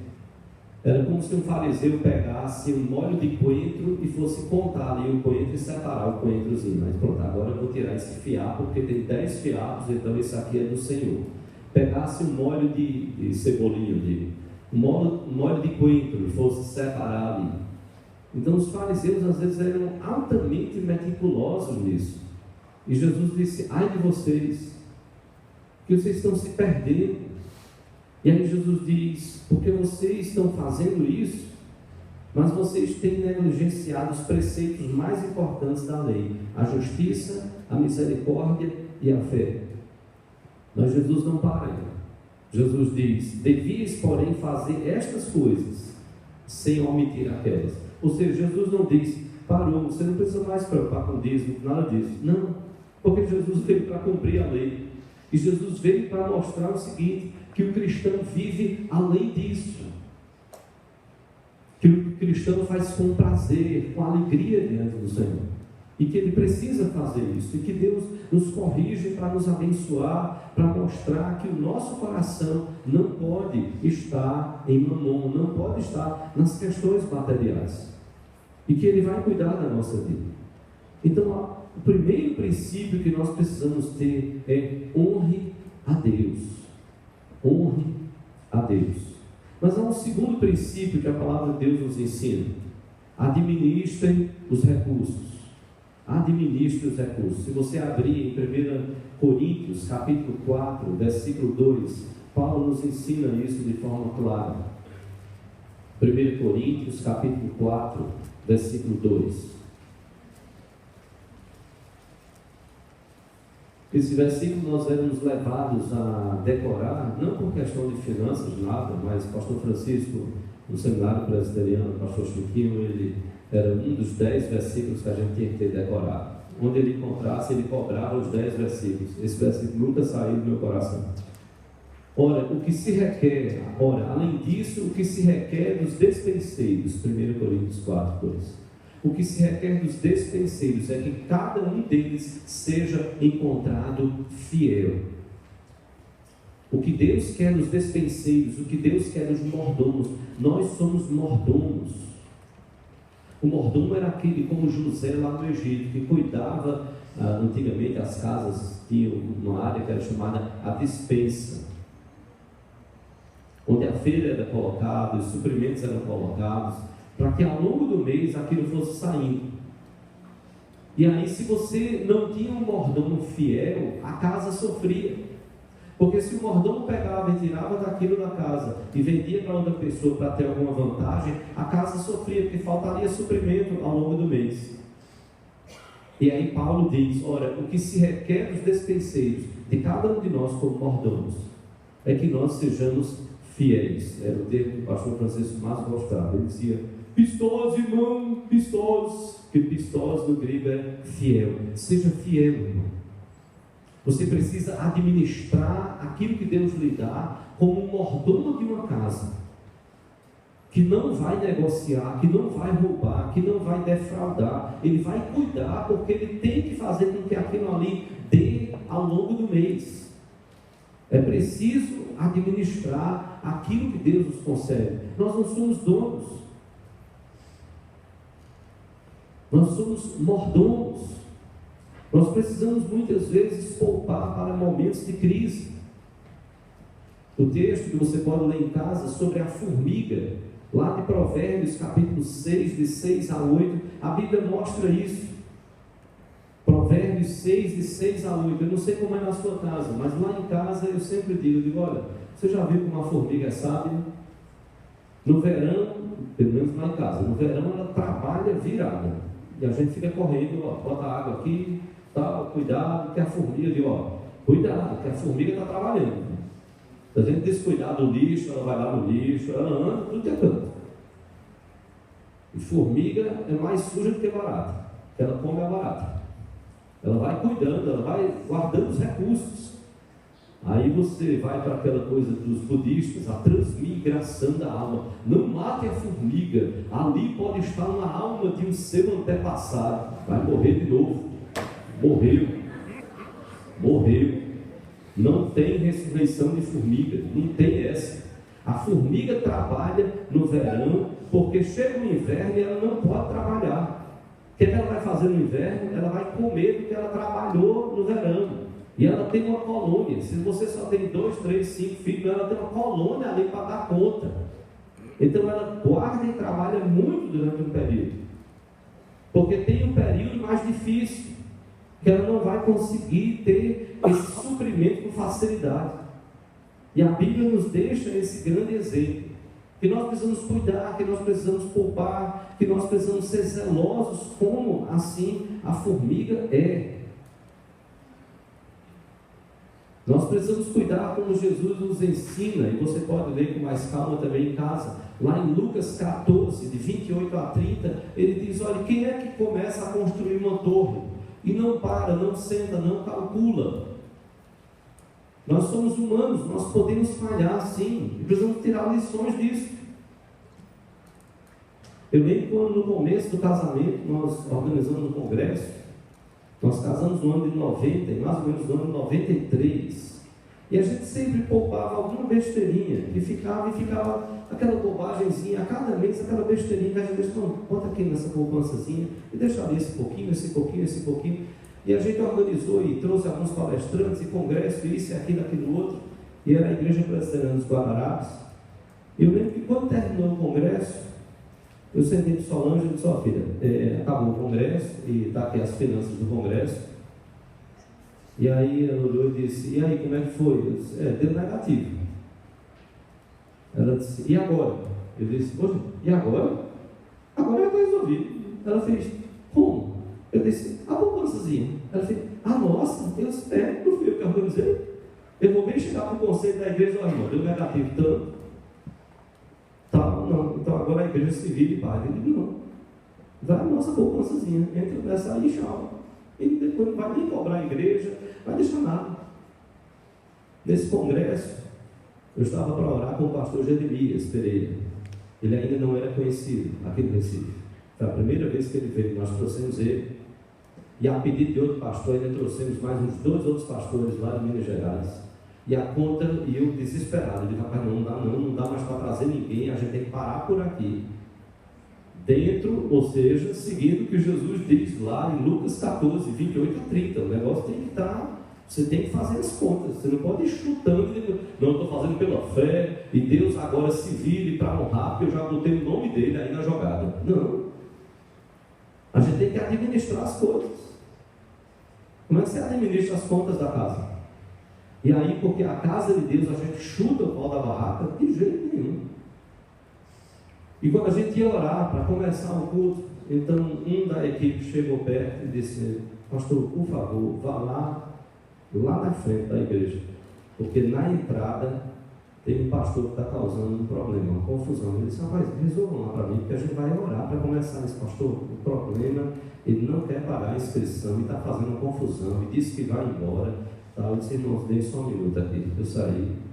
Era como se um fariseu pegasse um molho de coentro e fosse contar ali o coentro e separar o coentrozinho. Mas pronto, agora eu vou tirar esse fiapo, porque tem 10 fiapos, então esse aqui é do Senhor. Pegasse um molho de cebolinho, um molho de coentro e fosse separar ali. Então os fariseus às vezes eram altamente meticulosos nisso. E Jesus disse: ai de vocês, que vocês estão se perdendo. E aí Jesus diz: porque vocês estão fazendo isso, mas vocês têm negligenciado os preceitos mais importantes da lei, a justiça, a misericórdia e a fé. Mas Jesus não para aí. Jesus diz: devias, porém, fazer estas coisas, sem omitir aquelas. Ou seja, Jesus não diz: parou, você não precisa mais se preocupar com dízimo, nada disso. Não, porque Jesus veio para cumprir a lei. E Jesus veio para mostrar o seguinte: que o cristão vive além disso, que o cristão faz com prazer, com alegria diante do Senhor, e que ele precisa fazer isso, e que Deus nos corrige para nos abençoar, para mostrar que o nosso coração não pode estar em mamon, não pode estar nas questões materiais, e que Ele vai cuidar da nossa vida. Então, o primeiro princípio que nós precisamos ter é: honre a Deus. Honre a Deus. Mas há um segundo princípio que a palavra de Deus nos ensina: administrem os recursos. Administre os recursos. Se você abrir em 1 Coríntios, capítulo 4, versículo 2, Paulo nos ensina isso de forma clara. 1 Coríntios, capítulo 4, versículo 2. Esse versículo nós éramos levados a decorar, não por questão de finanças, nada, mas o pastor Francisco, no seminário presbiteriano, o pastor Chiquinho, ele era um dos 10 versículos que a gente tinha que ter decorado. Onde ele encontrasse, ele cobrava os 10 versículos. Esse versículo nunca saiu do meu coração. Ora, o que se requer, além disso, o que se requer dos despenseiros, 1 Coríntios 4, 2. O que se requer dos despenseiros é que cada um deles seja encontrado fiel. O que Deus quer nos despenseiros, o que Deus quer nos mordomos, nós somos mordomos. O mordomo era aquele como José lá no Egito, que cuidava, antigamente as casas tinham uma área que era chamada a despensa, onde a feira era colocada, os suprimentos eram colocados, para que ao longo do mês aquilo fosse saindo. E aí, se você não tinha um mordomo fiel, a casa sofria. Porque se o mordomo pegava e tirava daquilo da casa e vendia para outra pessoa para ter alguma vantagem, a casa sofria, porque faltaria suprimento ao longo do mês. E aí Paulo diz: olha, o que se requer dos despenseiros de cada um de nós como mordomos é que nós sejamos fiéis. Era o termo que o pastor Francisco mais gostava. Ele dizia: pistos, irmão, pistos. Que pistos no grego é fiel. Seja fiel, irmão. Você precisa administrar aquilo que Deus lhe dá como um mordomo de uma casa, que não vai negociar, que não vai roubar, que não vai defraudar. Ele vai cuidar, porque ele tem que fazer com que aquilo ali dê ao longo do mês. É preciso administrar aquilo que Deus nos concede. Nós não somos donos, nós somos mordomos. Nós precisamos muitas vezes poupar para momentos de crise. O texto que você pode ler em casa sobre a formiga, lá de Provérbios capítulo 6, de 6 a 8, a Bíblia mostra isso. Provérbios 6, de 6 a 8, eu não sei como é na sua casa, mas lá em casa eu sempre digo, olha, você já viu como uma formiga é sábia? No verão, pelo menos lá em casa, no verão ela trabalha virada, e a gente fica correndo, bota água aqui, tal, cuidado, que a formiga diz, cuidado, que a formiga está trabalhando. Se a gente descuidar do lixo, ela vai lá no lixo, ela anda, tudo que é canto. E formiga é mais suja do que barata, porque ela come a barata. Ela vai cuidando, ela vai guardando os recursos. Aí você vai para aquela coisa dos budistas, a transmigração da alma. Não mate a formiga, ali pode estar uma alma de um seu antepassado. Vai morrer de novo. Morreu. Não tem ressurreição de formiga, não tem essa. A formiga trabalha no verão, porque chega o inverno e ela não pode trabalhar. O que ela vai fazer no inverno? Ela vai comer do que ela trabalhou no verão. E ela tem uma colônia. Se você só tem 2, 3, 5 filhos, ela tem uma colônia ali para dar conta. Então ela guarda e trabalha muito durante um período. Porque tem um período mais difícil, que ela não vai conseguir ter esse suprimento com facilidade. E a Bíblia nos deixa esse grande exemplo, que nós precisamos cuidar, que nós precisamos poupar, que nós precisamos ser zelosos, como assim a formiga é. Nós precisamos cuidar como Jesus nos ensina, e você pode ler com mais calma também em casa, lá em Lucas 14, de 28 a 30, ele diz, olha, quem é que começa a construir uma torre? E não para, não senta, não calcula. Nós somos humanos, nós podemos falhar sim, e precisamos tirar lições disso. Eu lembro quando no começo do casamento nós organizamos um congresso. Nós casamos no ano de 90, mais ou menos no ano de 93. E a gente sempre poupava alguma besteirinha, e ficava aquela bobagemzinha, a cada mês aquela besteirinha, a gente disse, bota aqui nessa poupançazinha, e deixa ali esse pouquinho, esse pouquinho, esse pouquinho. E a gente organizou e trouxe alguns palestrantes e congresso, isso e aquilo outro, e era a Igreja Presbiteriana dos Guararapes. E eu lembro que quando terminou o congresso, eu sentei de Solange e disse, filha, acabou o congresso, e está aqui as finanças do congresso. E aí ela olhou e disse, e aí, como é que foi? Eu disse, deu negativo. Ela disse, e agora? Eu disse, poxa, e agora? Agora já está resolvido. Ela fez, como? Eu disse, a poupançazinha. Ela fez, nossa, eu espero, não fui eu que organizei. Eu vou bem chegar para o conselho da igreja, irmão, deu negativo tanto. Não, então agora a igreja se vira e paga. Eu digo, não, vai a nossa poupançazinha, entra nessa aí e tchau. E depois não vai nem cobrar a igreja, vai deixar nada. Nesse congresso, eu estava para orar com o pastor Jeremias Pereira. Ele ainda não era conhecido aqui no Recife. Foi a primeira vez que ele veio, nós trouxemos ele. E a pedido de outro pastor, ainda trouxemos mais uns 2 outros pastores lá de Minas Gerais. E a conta, e eu desesperado, eu disse, rapaz, não dá mais para trazer ninguém, a gente tem que parar por aqui. Dentro, ou seja, seguindo o que Jesus diz lá em Lucas 14, 28 a 30, o negócio tem que estar, você tem que fazer as contas, você não pode ir chutando, não, estou fazendo pela fé, e Deus agora se vire para honrar, porque eu já botei o nome dele aí na jogada. Não, a gente tem que administrar as coisas. Como é que você administra as contas da casa? E aí, porque a casa de Deus, a gente chuta o pau da barraca, de jeito nenhum. E quando a gente ia orar para começar o culto, então um da equipe chegou perto e disse: pastor, por favor, vá lá na frente da igreja, porque na entrada tem um pastor que está causando um problema, uma confusão. Ele disse: rapaz, resolvam lá para mim, porque a gente vai orar para começar esse pastor. O problema, ele não quer pagar a inscrição e está fazendo uma confusão, e disse que vai embora. Eu disse: irmãos, dei só um minuto aqui. Eu saí.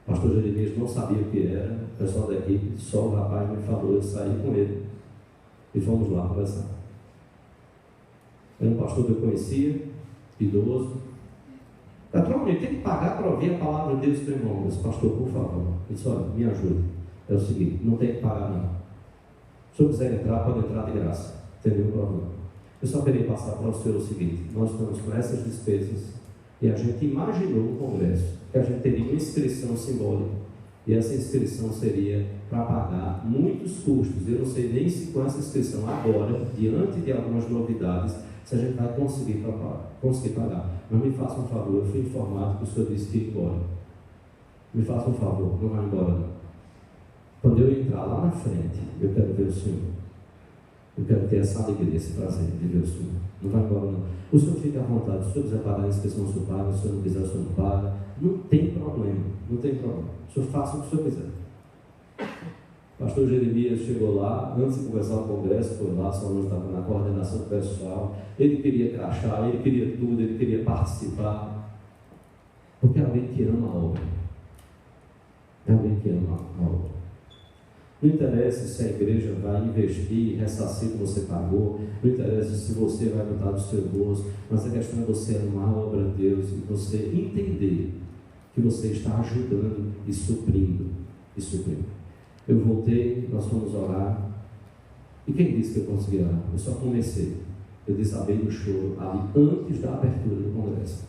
O pastor Jeremias não sabia o que era, o pessoal da equipe, só o rapaz me falou, eu saí com ele. E fomos lá conversar. Era um pastor que eu conhecia, idoso. Naturalmente, tem que pagar para ouvir a palavra de Deus do irmão. Eu disse: pastor, por favor. Ele disse: olha, me ajude. É o seguinte, não tem que pagar não. Se eu quiser entrar, pode entrar de graça. Não tem nenhum problema. Eu só queria passar para o senhor o seguinte: nós estamos com essas despesas e a gente imaginou um congresso que a gente teria uma inscrição simbólica, e essa inscrição seria para pagar muitos custos. Eu não sei nem se com essa inscrição agora, diante de algumas novidades, se a gente vai conseguir pagar. Mas me faça um favor, eu fui informado que o senhor disse que ia embora. Me faça um favor, não vai embora não. Quando eu entrar lá na frente, eu quero ver o senhor. Eu quero ter essa alegria, esse prazer de ver o senhor. Não vai embora não. O senhor fica à vontade. Se o senhor quiser pagar a inscrição, o senhor paga. Se o senhor não quiser, o senhor não paga. Não tem problema. Não tem problema. O senhor faça o que o senhor quiser. O pastor Jeremias chegou lá, antes de começar o congresso, foi lá, só não estava na coordenação do pessoal. Ele queria crachá, ele queria tudo, ele queria participar. Porque é alguém que ama a obra. É alguém que ama a obra. Não interessa se a igreja vai investir, ressarcir o que você pagou, não interessa se você vai botar do seu bolso, mas a questão é você amar a obra de Deus e você entender que você está ajudando e suprindo. Eu voltei, nós fomos orar, e quem disse que eu consegui orar? Eu só comecei. Eu desabei no choro ali antes da abertura do congresso.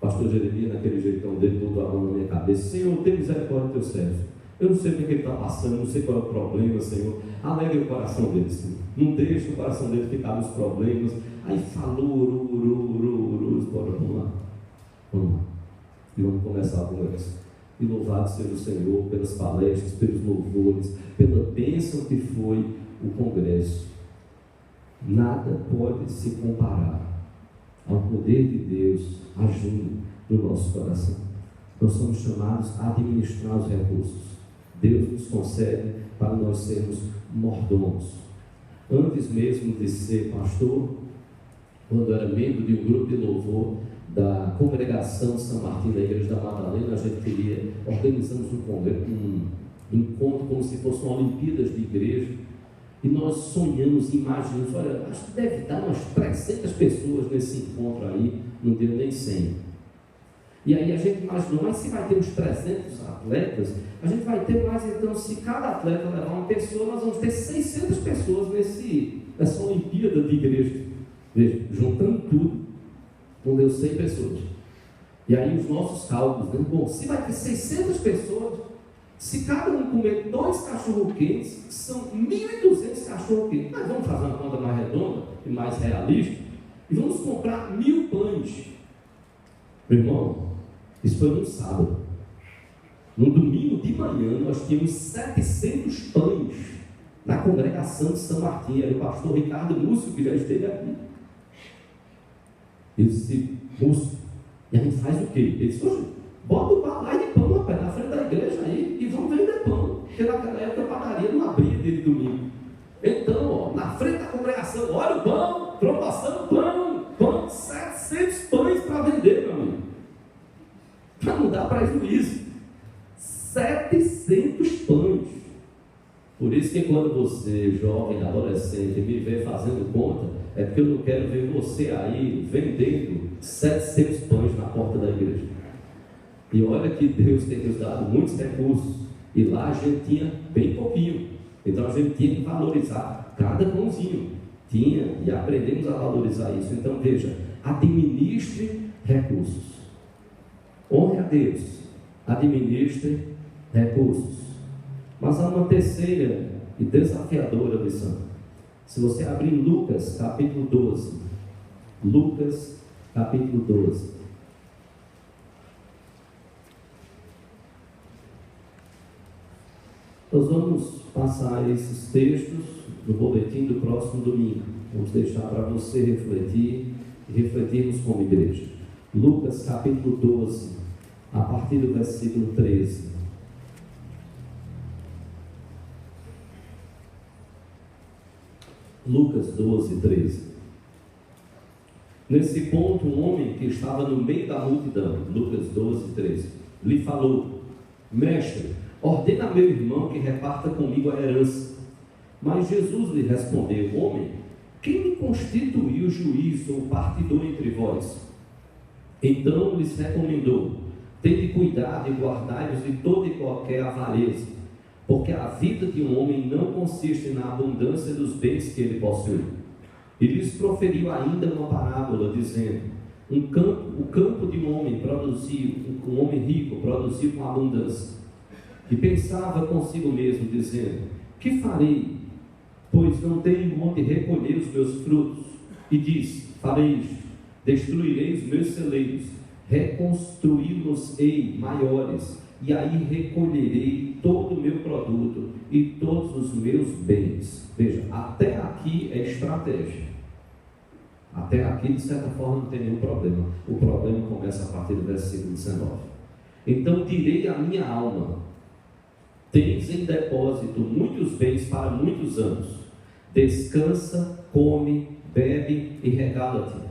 O pastor Jeremias, naquele jeitão dele, botou a mão na minha cabeça: Senhor, tem misericórdia do teu servo. Eu não sei o que ele está passando, não sei qual é o problema, Senhor. Alegre o coração dele, Senhor. Não deixe o coração dele ficar nos problemas. Aí falou, orou. Bora, vamos lá. E vamos começar a conversa. E louvado seja o Senhor pelas palestras, pelos louvores, pela bênção que foi o congresso. Nada pode se comparar ao poder de Deus agindo no nosso coração. Nós somos chamados a administrar os recursos. Deus nos concede para nós sermos mordomos. Antes mesmo de ser pastor, quando era membro de um grupo de louvor da congregação São Martim da Igreja da Madalena, a gente organizamos um encontro como se fosse uma Olimpíadas de igreja, e nós sonhamos, imaginamos: olha, acho que deve dar umas 300 pessoas nesse encontro aí, não deu nem 100. E aí a gente imaginou: mas se vai ter uns 300 atletas, a gente vai ter mais, então, se cada atleta levar uma pessoa, nós vamos ter 600 pessoas nessa Olimpíada de igreja. Veja, juntando tudo, não deu 100 pessoas. E aí os nossos cálculos, né? Bom, se vai ter 600 pessoas, se cada um comer 2 cachorro-quentes, são 1.200 cachorro-quentes. Nós vamos fazer uma conta mais redonda e mais realista, e vamos comprar 1.000 pães. Meu irmão, isso foi no sábado. No domingo de manhã, nós tínhamos 700 pães na congregação de São Martim. Era o pastor Ricardo Múcio, que já esteve aqui. Ele disse: Múcio, e a gente faz o quê? Ele disse: hoje, bota o balaio de pão na frente da igreja aí e vamos vender pão. Porque naquela época a padaria não abria desde domingo. Então, ó, na frente da congregação, olha o pão, promoção, pão, 700 pães para vender, meu amigo. Para não dar prejuízo. 700 pães. Por isso que quando você, jovem, adolescente, me vê fazendo conta, é porque eu não quero ver você aí vendendo 700 pães na porta da igreja. E olha que Deus tem nos dado muitos recursos. E lá a gente tinha bem pouquinho. Então a gente tinha que valorizar cada pãozinho. E aprendemos a valorizar isso. Então veja, administre recursos. Honre a Deus. Administre recursos. Mas há uma terceira e desafiadora lição. Se você abrir Lucas capítulo 12, Lucas capítulo 12. Nós vamos passar esses textos no boletim do próximo domingo. Vamos deixar para você refletir e refletirmos como igreja. Lucas capítulo 12, a partir do versículo 13. Lucas 12, 13. Nesse ponto, um homem que estava no meio da multidão, Lucas 12, 13, lhe falou: Mestre, ordena a meu irmão que reparta comigo a herança. Mas Jesus lhe respondeu: Homem, quem me constituiu juiz ou partidor entre vós? Então lhes recomendou: Tende cuidado e guardai-vos de toda e qualquer avareza, porque a vida de um homem não consiste na abundância dos bens que ele possui. E lhes proferiu ainda uma parábola, dizendo: o campo de um homem rico produziu com abundância. E pensava consigo mesmo, dizendo: que farei, pois não tenho onde recolher os meus frutos? E disse: farei isto, destruirei os meus celeiros, reconstruí-los-ei maiores, e aí recolherei todo o meu produto e todos os meus bens. Veja, até aqui é estratégia. Até aqui, de certa forma, não tem nenhum problema. O problema começa a partir do versículo 19. Então direi à minha alma: tens em depósito muitos bens para muitos anos. Descansa, come, bebe e regala-te.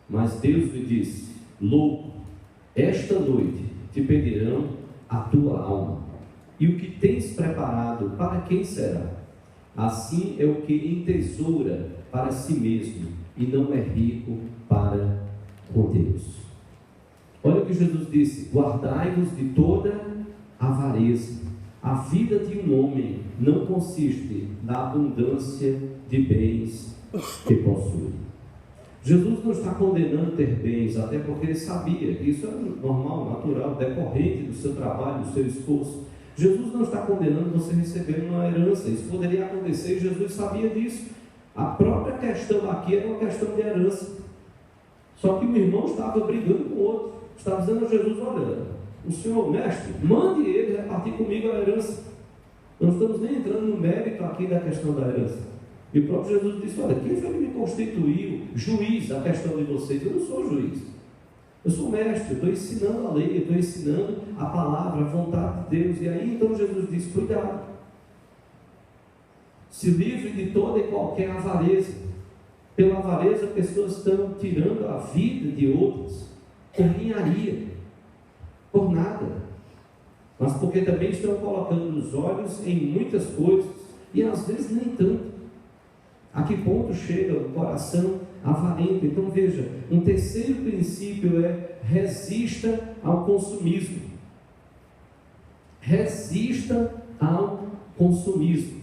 Mas Deus lhe disse: louco, esta noite te pedirão a tua alma. E o que tens preparado, para quem será? Assim é o que entesoura para si mesmo e não é rico para com Deus. Olha o que Jesus disse: guardai-vos de toda avareza. A vida de um homem não consiste na abundância de bens que possui. Jesus não está condenando ter bens, até porque ele sabia que isso é normal, natural, decorrente do seu trabalho, do seu esforço. Jesus não está condenando você receber uma herança. Isso poderia acontecer e Jesus sabia disso. A própria questão aqui era uma questão de herança. Só que o irmão estava brigando com o outro. Estava dizendo a Jesus: olha, o senhor mestre, mande ele repartir comigo a herança. Não estamos nem entrando no mérito aqui da questão da herança. E o próprio Jesus disse: olha, quem foi que me constituiu juiz da questão de vocês? Eu não sou juiz. Eu sou mestre, eu estou ensinando a lei, eu estou ensinando a palavra, a vontade de Deus. E aí então Jesus disse: cuidado, se livre de toda e qualquer avareza. Pela avareza, pessoas estão tirando a vida de outras por ninharia, por nada, mas porque também estão colocando os olhos em muitas coisas, e às vezes nem tanto. A que ponto chega o coração avarento? Então veja, um terceiro princípio é: resista ao consumismo. Resista ao consumismo.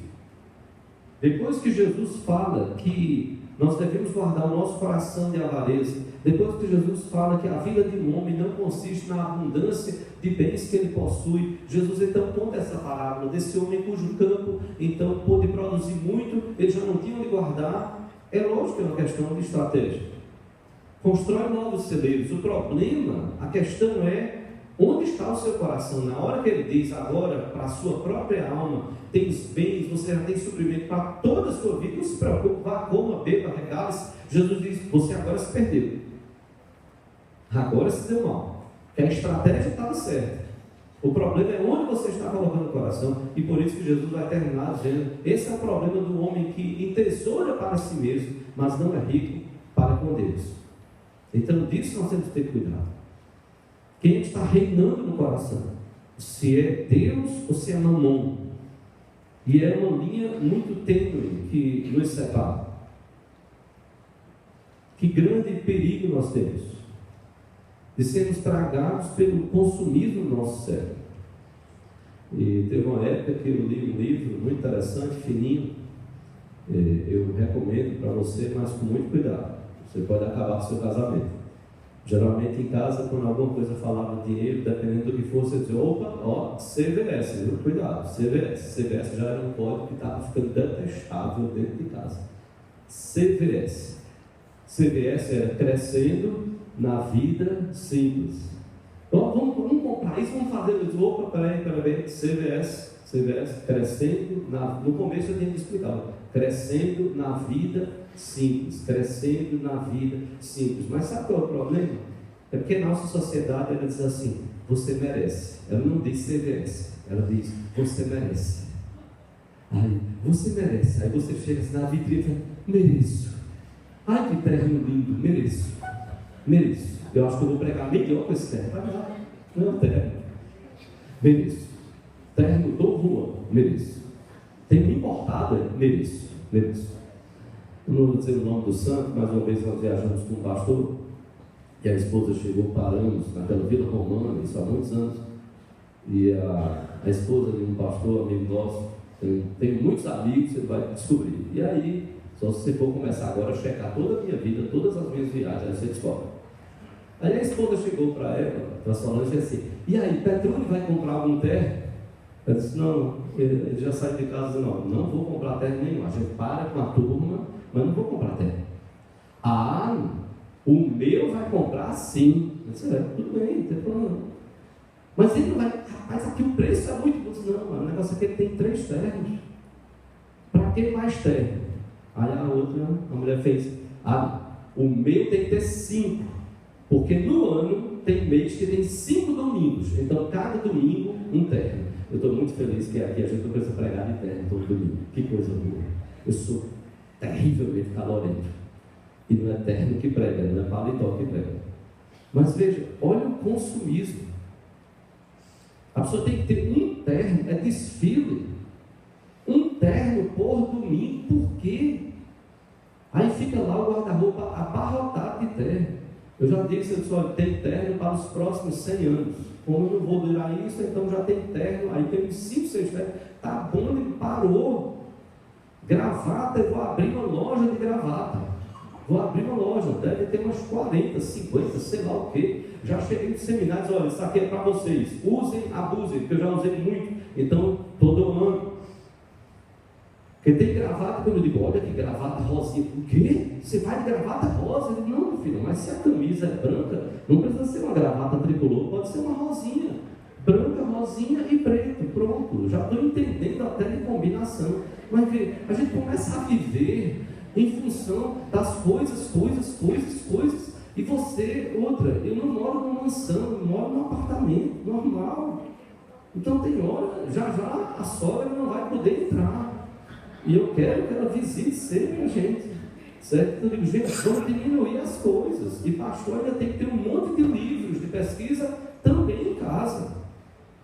Depois que Jesus fala que nós devemos guardar o nosso coração de avareza, depois que Jesus fala que a vida de um homem não consiste na abundância de bens que ele possui, Jesus então conta essa parábola desse homem cujo campo então pôde produzir muito, ele já não tinha onde guardar. É lógico que é uma questão de estratégia. Constrói novos celeiros. O problema, a questão é: onde está o seu coração? Na hora que ele diz agora para a sua própria alma: tens bens, você já tem suprimento para toda a sua vida, não se preocupe, vá, coma, beba, regale-se. Jesus diz: você agora se perdeu, agora se deu mal, que a estratégia estava certa. O problema é onde você está colocando o coração. E por isso que Jesus vai terminar dizendo: esse é o problema do homem que entesoura para si mesmo, mas não é rico para com Deus. Então disso nós temos que ter cuidado. Quem está reinando no coração? Se é Deus ou se é Mamon? E é uma linha muito tênue que nos separa. Que grande perigo nós temos de sermos tragados pelo consumismo do nosso cérebro. E teve uma época que eu li um livro muito interessante, fininho. Eu recomendo para você, mas com muito cuidado. Você pode acabar com o seu casamento. Geralmente em casa, quando alguma coisa falava de dinheiro, dependendo do que for, você diz: opa, ó, CVS, viu? Cuidado, CVS. CVS já era um código que estava ficando detestável dentro de casa. CVS. CVS era crescendo na vida simples. Então vamos comprar isso, vamos fazer isso. Opa, peraí, CVS crescendo, no começo eu tinha que explicar, crescendo na vida simples, crescendo na vida simples. Mas sabe qual é o problema? É porque a nossa sociedade, ela diz assim, você merece. Ela não diz CVS, ela diz, você merece. Aí, você merece. Aí você chega assim na vitrine e fala, mereço. Ai, que terreno lindo, mereço. Eu acho que eu vou pregar melhor com esse terreno. Vai lá, não é um terreno. Mereço. Terreno do Juan, mereço. Tem um importado, mereço. Eu não vou dizer o nome do santo, mais uma vez nós viajamos com um pastor, e a esposa chegou, paramos naquela Vila Romana, isso há muitos anos, e a esposa de um pastor, amigo nosso, tem muitos amigos, você vai descobrir. E aí, só se você for começar agora a checar toda a minha vida, todas as minhas viagens, aí você descobre. Aí a esposa chegou para ela, falando e disse assim, e aí, Petrone vai comprar algum terra? Ela disse, não, ele já saiu de casa e disse, não vou comprar terra nenhuma. A gente para com a turma, mas não vou comprar terra. Ah, o meu vai comprar sim. Eu disse, tudo bem, não tem problema. Mas ele não vai, rapaz, aqui o preço é muito bom. Eu disse, não, o negócio aqui tem 3 terras. Para que mais terra? Aí a mulher fez, o meu tem que ter 5. Porque no ano tem mês que tem 5 domingos. Então cada domingo um terno. Eu estou muito feliz que aqui a gente não precisa pregar de terno todo domingo. Que coisa boa. Eu sou terrivelmente calorento. E não é terno que prega, não é paletó que prega. Mas veja, olha o consumismo. A pessoa tem que ter um terno, é desfile. Um terno por domingo, por quê? Aí fica lá o guarda-roupa abarrotado de terno. Eu já disse, eu disse, olha, tem terno para os próximos 100 anos. Como eu não vou durar isso, então já tem terno. Aí tem uns 5, 6 ternos. Tá bom, ele parou. Gravata, eu vou abrir uma loja de gravata. Vou abrir uma loja, deve ter umas 40, 50, sei lá o quê. Já cheguei nos seminários, olha, isso aqui é para vocês. Usem, abusem, porque eu já usei muito. Então, estou doando. Porque tem gravata, quando eu digo, olha que gravata rosinha. O quê? Você vai de gravata rosa? Eu digo, não, meu filho, mas se a camisa é branca, não precisa ser uma gravata tricolor, pode ser uma rosinha. Branca, rosinha e preto, pronto. Já estou entendendo até de combinação. Mas a gente começa a viver em função das coisas. E você, outra, eu não moro numa mansão, eu moro num apartamento normal. Então tem hora, já a sogra não vai poder entrar. E eu quero que ela visite sempre a gente. Certo? Eu digo, gente, vamos diminuir as coisas. E pastor ainda tem que ter um monte de livros de pesquisa também em casa.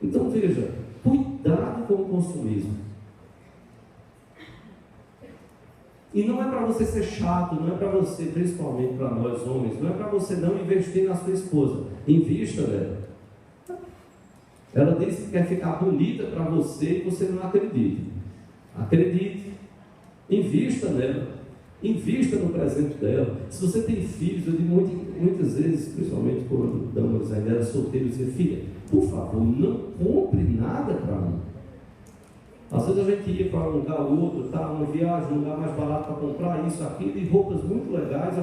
Então veja, cuidado com o consumismo. E não é para você ser chato, não é para você, principalmente para nós homens, não é para você não investir na sua esposa. Invista nela. Ela disse que quer ficar bonita para você e você não acredita. Acredite. Invista nela. Invista no presente dela. Se você tem filhos, eu digo muitas vezes, principalmente quando damos ainda era solteiro, eu dizia, filha, por favor, não compre nada para mim. Às vezes a gente ia para um lugar ou outro, tá, uma viagem, um lugar mais barato para comprar isso, aquilo, e roupas muito legais.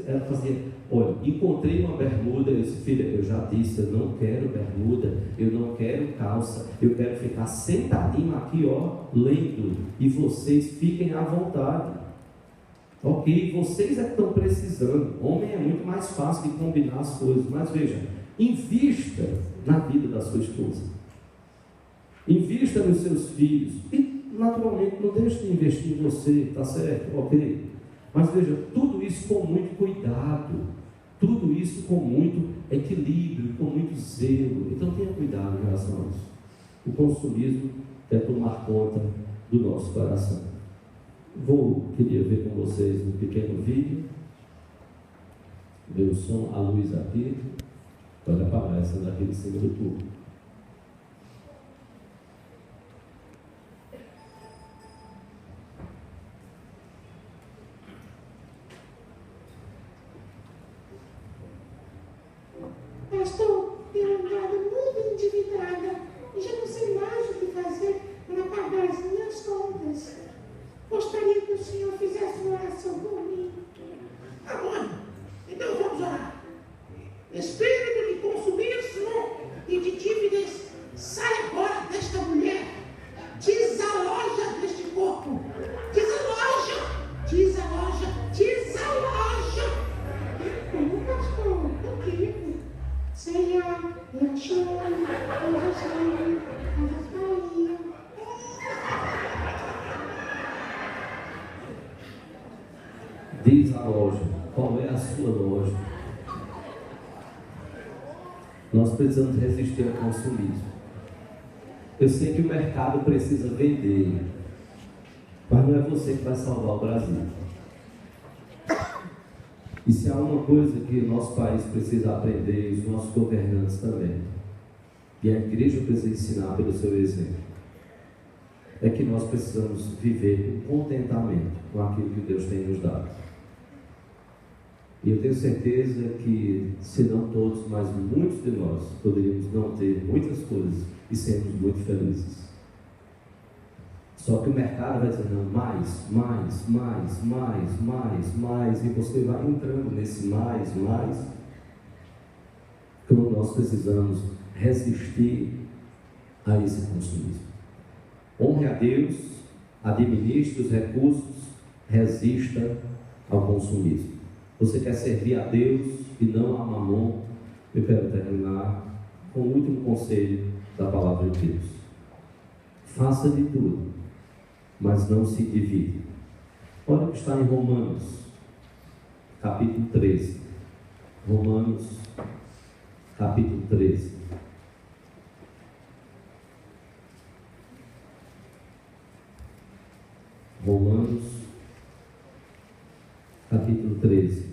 Ela fazia, olha, encontrei uma bermuda, eu disse, filha, eu já disse, eu não quero bermuda, eu não quero calça, eu quero ficar sentadinho aqui, ó, lendo, e vocês fiquem à vontade. Ok, vocês é que estão precisando. Homem é muito mais fácil de combinar as coisas, mas veja, invista na vida da sua esposa. Invista nos seus filhos. E, naturalmente, não deixe de investir em você, tá certo? Ok. Mas veja, tudo isso com muito cuidado. Tudo isso com muito equilíbrio, com muito zelo. Então tenha cuidado em relação a isso. O consumismo quer tomar conta do nosso coração. Queria ver com vocês um pequeno vídeo. Ver o som, a luz aqui. Olha para essa daqui de cima do tubo. Pastor, tenho andado muito endividada e já não sei mais o que fazer para pagar as minhas contas. Gostaria que o Senhor fizesse uma oração por mim. A Espírito de consumismo e de dívidas, sai agora desta mulher. Desaloja deste corpo. Desaloja. Desaloja. Desaloja. Como, pastor? Por quê? Senhor, eu choro, eu choro, eu choro. Diz a loja, qual é a sua loja? Nós precisamos resistir ao consumismo. Eu sei que o mercado precisa vender, mas não é você que vai salvar o Brasil. E se há uma coisa que o nosso país precisa aprender, e os nossos governantes também, e a igreja precisa ensinar pelo seu exemplo, é que nós precisamos viver com contentamento com aquilo que Deus tem nos dado. E eu tenho certeza que, se não todos, mas muitos de nós, poderíamos não ter muitas coisas e sermos muito felizes. Só que o mercado vai dizer, não, mais, e você vai entrando nesse mais, como nós precisamos resistir a esse consumismo. Honre a Deus, administre os recursos, resista ao consumismo. Você quer servir a Deus e não a Mamon? Eu quero terminar com o último conselho da palavra de Deus. Faça de tudo, mas não se divide. Olha o que está em Romanos, capítulo 13. Romanos, capítulo 13. Romanos, capítulo 13.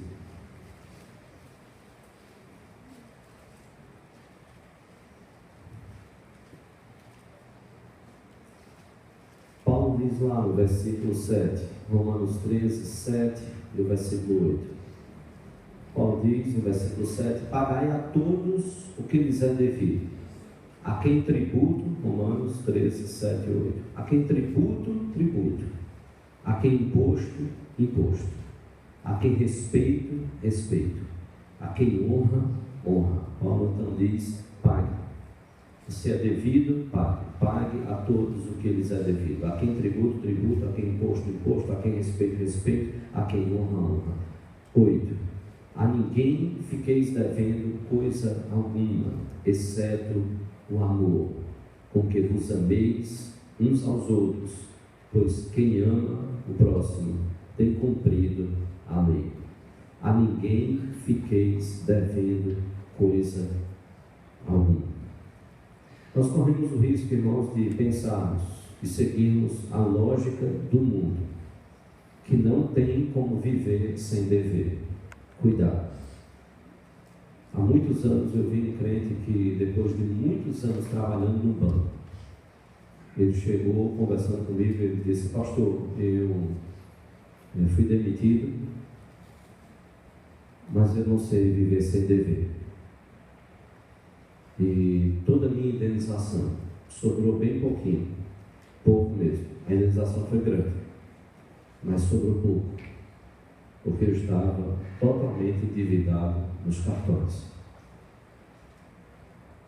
Paulo diz lá no versículo 7, Romanos 13, 7 e o versículo 8. Paulo diz no versículo 7, pagai a todos o que lhes é devido. A quem tributo, Romanos 13, 7 e 8. A quem tributo, tributo. A quem imposto, imposto. A quem respeito, respeito. A quem honra, honra. Paulo então diz, pague. Se é devido, pague. Pague a todos o que lhes é devido. A quem tributo, tributo. A quem imposto, imposto. A quem respeito, respeito. A quem honra, honra. 8. A ninguém fiqueis devendo coisa alguma, exceto o amor, com que vos ameis uns aos outros, pois quem ama o próximo tem cumprido a lei. A ninguém fiqueis devendo coisa alguma. Nós corremos o risco, irmãos, de pensarmos e seguirmos a lógica do mundo, que não tem como viver sem dever. Cuidado. Há muitos anos eu vi um crente que, depois de muitos anos trabalhando no banco, ele chegou conversando comigo e ele disse, pastor, eu fui demitido, mas eu não sei viver sem dever. E toda a minha indenização sobrou bem pouquinho, pouco mesmo. A indenização foi grande, mas sobrou pouco, porque eu estava totalmente endividado nos cartões.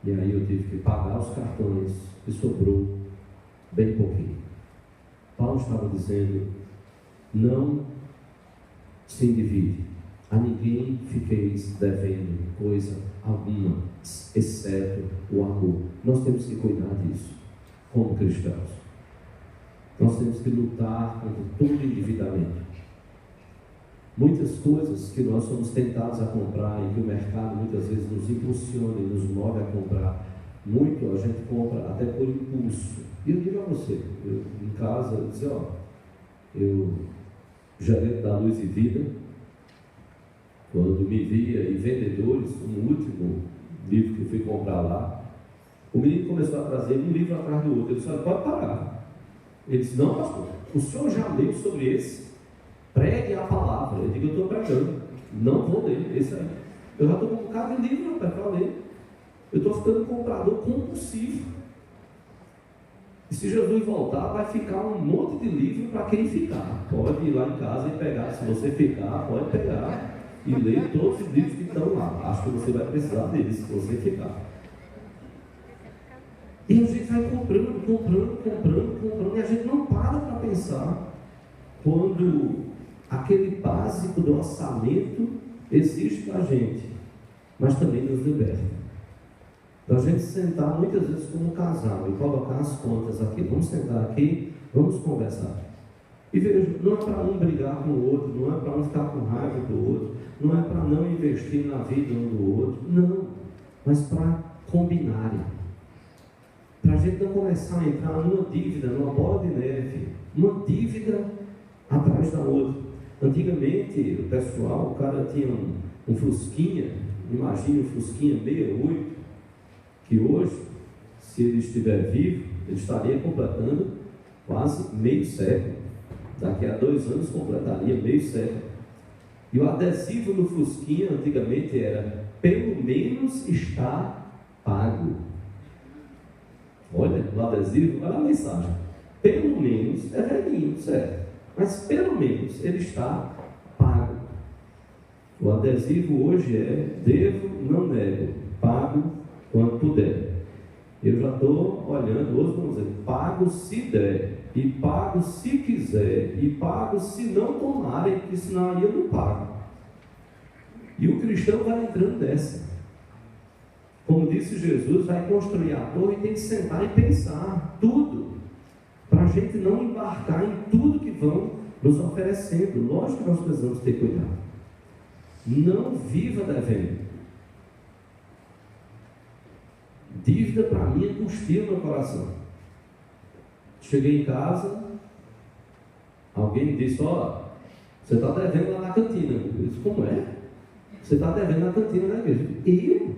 E aí eu tive que pagar os cartões e sobrou bem pouquinho. Paulo estava dizendo, não se endivide, a ninguém fiqueis devendo coisa alguma, exceto o amor. Nós temos que cuidar disso, como cristãos. Nós temos que lutar contra todo endividamento. Muitas coisas que nós somos tentados a comprar e que o mercado muitas vezes nos impulsiona e nos move a comprar, muito a gente compra até por impulso. E eu digo a você, em casa, eu disse, eu gerente da Luz e Vida, quando me via em Vendedores, no último livro que eu fui comprar lá, o menino começou a trazer um livro atrás do outro. Eu disse, pode parar. Ele disse, não, pastor, o senhor já leu sobre esse? Pregue a palavra. Eu digo, eu estou pregando, não vou ler esse aí. Eu já estou com um bocado de livro para ler. Eu estou ficando comprador compulsivo. E se Jesus voltar, vai ficar um monte de livro para quem ficar. Pode ir lá em casa e pegar. Se você ficar, pode pegar. e ler todos os livros que estão lá. Acho que você vai precisar deles se você ficar. E a gente vai comprando, e a gente não para para pensar quando aquele básico do orçamento existe para a gente, mas também nos liberta. Então a gente sentar muitas vezes como um casal e colocar as contas aqui, vamos sentar aqui, vamos conversar. E veja, não é para um brigar com o outro, não é para um ficar com raiva do outro, não é para não investir na vida um do outro, não, mas para combinarem. Para a gente não começar a entrar numa dívida, numa bola de neve, uma dívida atrás da outra. Antigamente, o pessoal, o cara tinha um Fusquinha, imagine um Fusquinha 68, que hoje, se ele estiver vivo, ele estaria completando quase meio século. Daqui a 2 anos completaria meio século. E o adesivo no Fusquinha antigamente era: pelo menos está pago. Olha o adesivo, olha a mensagem. Pelo menos, é velhinho, certo? Mas pelo menos ele está pago. O adesivo hoje é: devo, não nego, pago quando puder. Eu já estou olhando, hoje vamos dizer, pago se der, e pago se quiser, e pago se não tomarem, porque senão aí eu não pago. E o cristão vai entrando nessa. Como disse Jesus, vai construir a torre e tem que sentar e pensar tudo, para a gente não embarcar em tudo que vão nos oferecendo. Lógico que nós precisamos ter cuidado. Não viva devendo. Dívida para mim angustia meu coração. Cheguei em casa, alguém me disse: ó, você está devendo lá na cantina. Eu disse: como é? Você está devendo na cantina da igreja. Eu?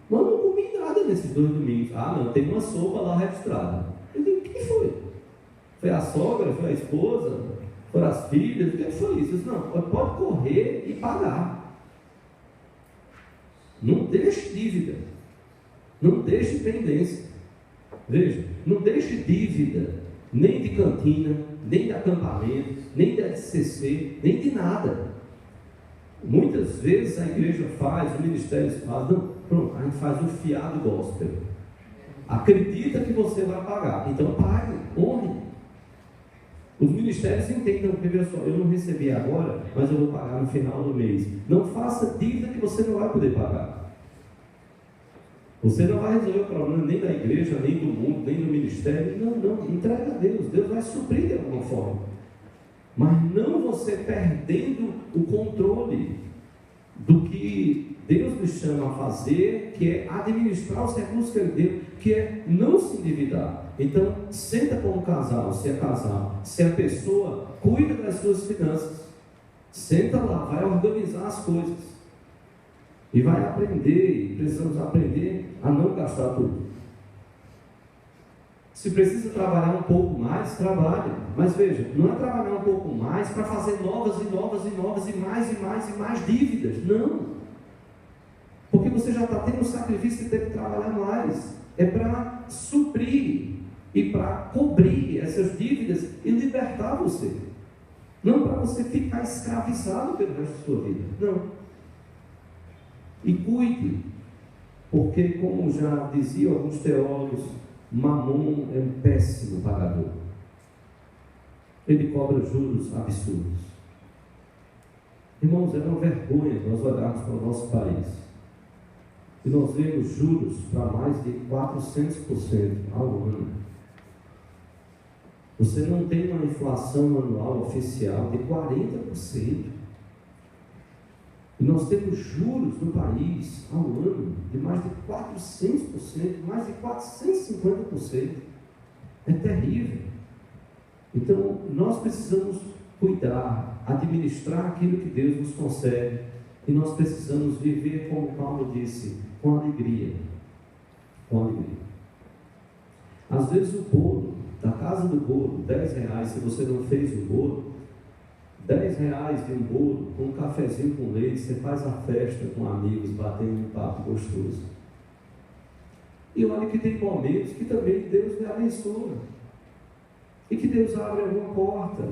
Mas não comi nada nesses 2 domingos. Ah, não, tem uma sopa lá registrada. Eu disse: o que foi? Foi a sogra? Foi a esposa? Foram as filhas? O que foi isso? Eu disse: não, pode correr e pagar. Não deixe dívida. Não deixe pendência. Veja, não deixe dívida, nem de cantina, nem de acampamento, nem de SCC, nem de nada. Muitas vezes a igreja faz, o ministério faz, não, pronto, a gente faz o fiado gospel. Acredita que você vai pagar, então pague, honre. Os ministérios entendem, porque eu não recebi agora, mas eu vou pagar no final do mês. Não faça dívida que você não vai poder pagar. Você não vai resolver o problema nem da igreja, nem do mundo, nem do ministério. Não, entrega a Deus. Deus vai suprir de alguma forma. Mas não você perdendo o controle do que Deus lhe chama a fazer, que é administrar os recursos que Ele deu, que é não se endividar. Então, senta como casal, se é casal, se a pessoa cuida das suas finanças, senta lá, vai organizar as coisas. E vai aprender, e precisamos aprender a não gastar tudo. Se precisa trabalhar um pouco mais, trabalhe. Mas veja, não é trabalhar um pouco mais para fazer novas e mais dívidas. Não. Porque você já está tendo o sacrifício de ter que trabalhar mais. É para suprir e para cobrir essas dívidas e libertar você. Não para você ficar escravizado pelo resto da sua vida. Não. E cuide, porque, como já diziam alguns teólogos, Mamon é um péssimo pagador. Ele cobra juros absurdos. Irmãos, é uma vergonha nós olharmos para o nosso país e nós vemos juros para mais de 400% ao ano. Você não tem uma inflação anual oficial de 40%. E nós temos juros no país ao ano de mais de 400%, mais de 450%. É terrível. Então, nós precisamos cuidar, administrar aquilo que Deus nos concede. E nós precisamos viver, como Paulo disse, com alegria. Com alegria. Às vezes o bolo, da casa do bolo, R$10, se você não fez o bolo, R$10 de um bolo, com um cafezinho com leite, você faz a festa com amigos, batendo um papo gostoso. E olha que tem momentos que também Deus me abençoa. E que Deus abre alguma porta.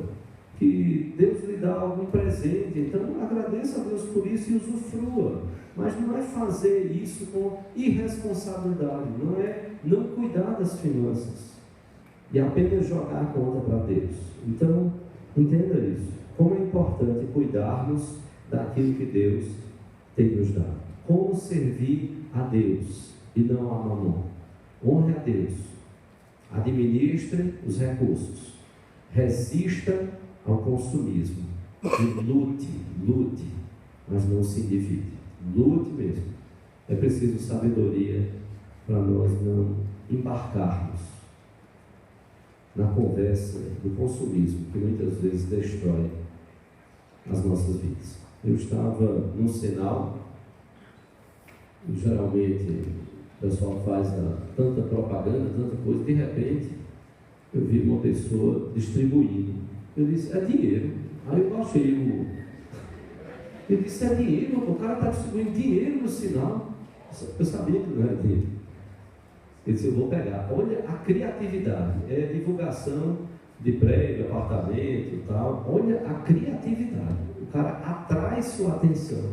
que Deus lhe dá algum presente, então agradeça a Deus por isso e usufrua. Mas não é fazer isso com irresponsabilidade, não é não cuidar das finanças e apenas jogar a conta para Deus. Então, entenda isso, como é importante cuidarmos daquilo que Deus tem nos dado. Como servir a Deus e não a mamon. Honre a Deus, administre os recursos, resista ao consumismo e lute, mas não se endivide. Lute mesmo. É preciso sabedoria para nós não embarcarmos na conversa do consumismo, que muitas vezes destrói as nossas vidas. Eu estava num sinal, e geralmente o pessoal faz tanta propaganda, tanta coisa, de repente eu vi uma pessoa distribuindo. Eu disse, é dinheiro. Aí eu baixei eu disse, é dinheiro, o cara está distribuindo dinheiro no sinal. Eu sabia que não era dinheiro. Eu disse, eu vou pegar. Olha a criatividade, é divulgação de prédio, apartamento e tal. Olha a criatividade. O cara atrai sua atenção,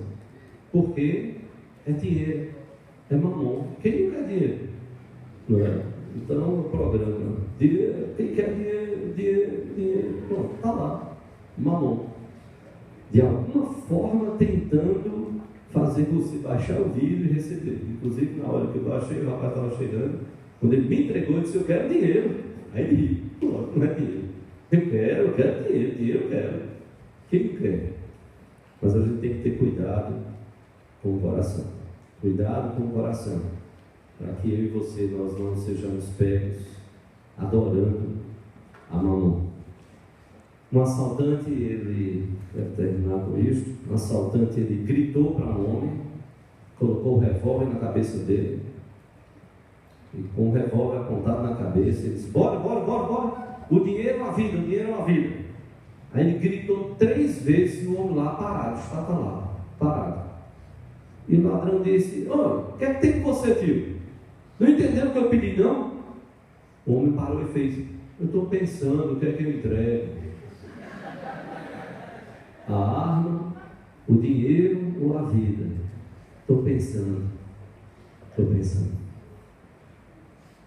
porque é dinheiro, é mamon. Quem não quer dinheiro? Não é? Então o programa, quem quer dinheiro, pronto, está lá, mamon. De alguma forma tentando fazer você baixar o vídeo e receber. Inclusive, na hora que eu baixei, o rapaz estava chegando, quando ele me entregou, eu disse, eu quero dinheiro. Aí ele riu, não é dinheiro. Eu quero dinheiro eu quero. Quem não quer? Mas a gente tem que ter cuidado com o coração. Cuidado com o coração, para que eu e você, nós não sejamos pegos adorando a mamon. Um assaltante, ele, deve terminar com isso, um assaltante, ele gritou para um homem, colocou o revólver na cabeça dele, e com o revólver apontado na cabeça, ele disse, bora, o dinheiro é uma vida. Aí ele gritou 3 vezes e o homem lá parado, estava lá, parado. E o ladrão disse, o que é que tem com você, tio? Não entendeu o que eu pedi, não? O homem parou e fez, eu estou pensando, o que é que eu entrego? A arma, o dinheiro ou a vida? Estou pensando.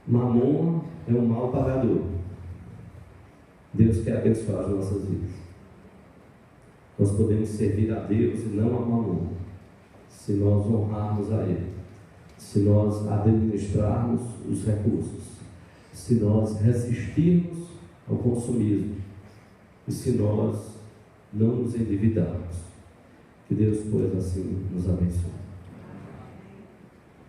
Mamon é um mal pagador. Deus quer abençoar as nossas vidas. Nós podemos servir a Deus e não a mamon, se nós honrarmos a Ele, se nós administrarmos os recursos, se nós resistirmos ao consumismo e se nós não nos endividarmos. Que Deus, pois, assim nos abençoe.